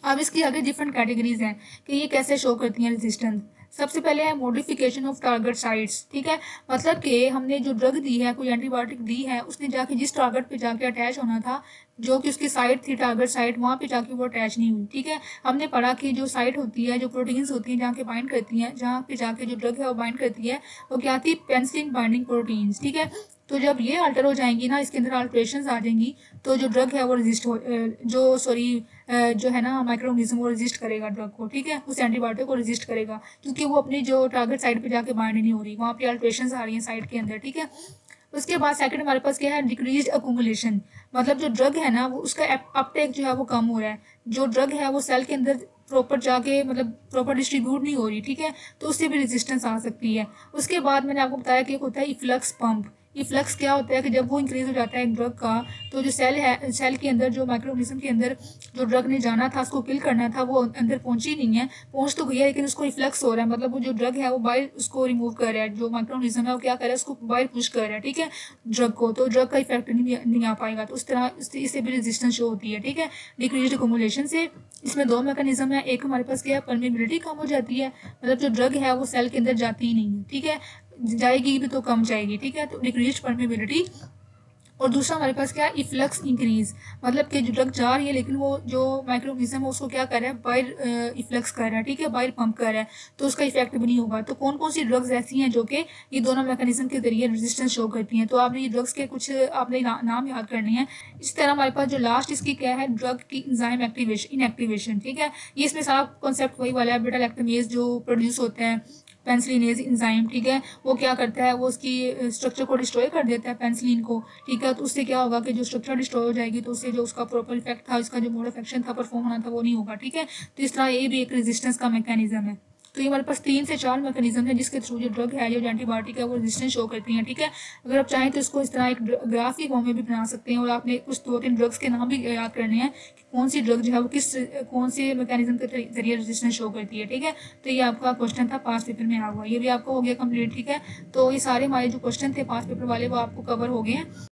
अब इसकी आगे डिफरेंट कैटेगरीज हैं कि ये कैसे शो करती हैं रेजिस्टेंस। सबसे पहले है मॉडिफिकेशन ऑफ टारगेट साइट्स, ठीक है, मतलब कि हमने जो ड्रग दी है, कोई एंटीबायोटिक दी है, उसने जाके जिस टारगेट पे जाके अटैच होना था, जो कि उसकी साइट थी टारगेट साइट, वहाँ पे जाके वो अटैच नहीं हुई, ठीक है। हमने पढ़ा कि जो साइट होती है, जो प्रोटीन्स होती हैं जहाँ के बाइंड करती हैं, जहाँ पे जाके जो ड्रग है वो बाइंड करती है, वो क्या थी, पेनिसिलिन बाइंडिंग प्रोटीन्स, ठीक है। तो जब ये अल्टर हो जाएंगी ना, इसके अंदर अल्ट्रेशन आ जाएंगी, तो जो ड्रग है वो रेजिस्ट हो जो है ना माइक्रोऑर्गेनिज्म वो रेजिस्ट करेगा ड्रग को, ठीक है, उस एंटीबायोटिक को रेजिस्ट करेगा, क्योंकि वो अपनी जो टारगेट साइड पे जाके बाइंड नहीं हो रही, वहाँ पे अल्ट्रेशन आ रही है साइड के अंदर, ठीक है। उसके बाद सेकंड हमारे पास क्या है, डिक्रीज अकुमुलेशन, मतलब जो ड्रग है ना वो उसका अपटेक जो है वो कम हो रहा है, जो ड्रग है वो सेल के अंदर प्रॉपर जाके मतलब प्रॉपर डिस्ट्रीब्यूट नहीं हो रही, ठीक है, तो उससे भी रेजिस्टेंस आ सकती है। उसके बाद मैंने आपको बताया कि एक होता है इफ्लक्स पंप। इफ्लक्स क्या होता है कि जब वो इंक्रीज हो जाता है एक ड्रग का, तो जो सेल है, सेल के अंदर जो माइक्रोऑर्गेनिज्म के अंदर जो ड्रग ने जाना था, उसको किल करना था, वो अंदर पहुंची नहीं है, पहुंच तो गई है लेकिन उसको इफ्लक्स हो रहा है, मतलब वो जो ड्रग है वो बाहर उसको रिमूव कर रहा है, जो माइक्रोऑर्गेनिज्म है वो क्या कर रहा है, उसको बाहर पुश कर रहा है, ठीक है, ड्रग को, तो ड्रग का इफेक्ट नहीं आ पाएगा, तो उस तरह इससे भी रेजिस्टेंस शो होती है, ठीक है, डिक्रीज अकुमुलेशन से। इसमें 2 मैकेनिज्म है, एक हमारे पास क्या है, परमेबिलिटी कम हो जाती है, मतलब जो ड्रग है वो सेल के अंदर जाती ही नहीं है, ठीक है, जाएगी भी तो कम जाएगी, ठीक है, तो डिक्रीज परमेबिलिटी। और दूसरा हमारे पास क्या है, इफ्लक्स इंक्रीज, मतलब कि जो ड्रग जा रही है लेकिन वो जो माइक्रोऑर्गेनिज्म है उसको क्या कर रहा है, बाहर इफ्लक्स कर रहा है, ठीक है, बाहर पंप कर रहा है, तो उसका इफेक्ट भी नहीं होगा। तो कौन कौन सी ड्रग्स ऐसी हैं जो कि ये दोनों मैकेनिज्म के जरिए रेजिस्टेंस शो करती हैं, तो आपने ये ड्रग्स के कुछ आपने नाम याद करने हैं। इस तरह हमारे पास जो लास्ट इसकी क्या है, ड्रग की एंजाइम एक्टिवेशन, इनएक्टिवेशन, ठीक है, ये इसमें सारा कॉन्सेप्ट वही वाला है, बीटा लैक्टमेज जो प्रोड्यूस होते हैं पेनिसिलिनेज एंजाइम, ठीक है, वो क्या करता है, वो उसकी स्ट्रक्चर को डिस्ट्रॉय कर देता है पेनिसिलिन को, ठीक है। तो उससे क्या होगा कि जो स्ट्रक्चर डिस्ट्रॉय हो जाएगी तो उससे जो उसका प्रॉपर इफेक्ट था, इसका जो मोड ऑफ एक्शन था, परफॉर्म होना था, वो नहीं होगा, ठीक है। तो इस तरह ये भी एक रेजिस्टेंस का मैकेनिज्म है। तो ये हमारे पास 3 से 4 मैकेनिज्म है जिसके थ्रू जो ड्रग है, जो एंटीबायोटिक है, वो रेजिस्टेंस शो करती हैं, ठीक है। अगर आप चाहें तो इसको इस तरह एक ग्राफ की फॉर्म में भी बना सकते हैं और आपने कुछ 2-3 ड्रग्स के नाम भी याद करने हैं कि कौन सी ड्रग जो है वो कौन से मैकेनिज्म के जरिए रेजिस्टेंस शो करती है, ठीक है। तो ये आपका क्वेश्चन था, पास पेपर में आ हुआ, ये भी आपको हो गया कंप्लीट, ठीक है। तो ये सारे हमारे जो क्वेश्चन थे पास पेपर वाले वो आपको कवर हो गए हैं।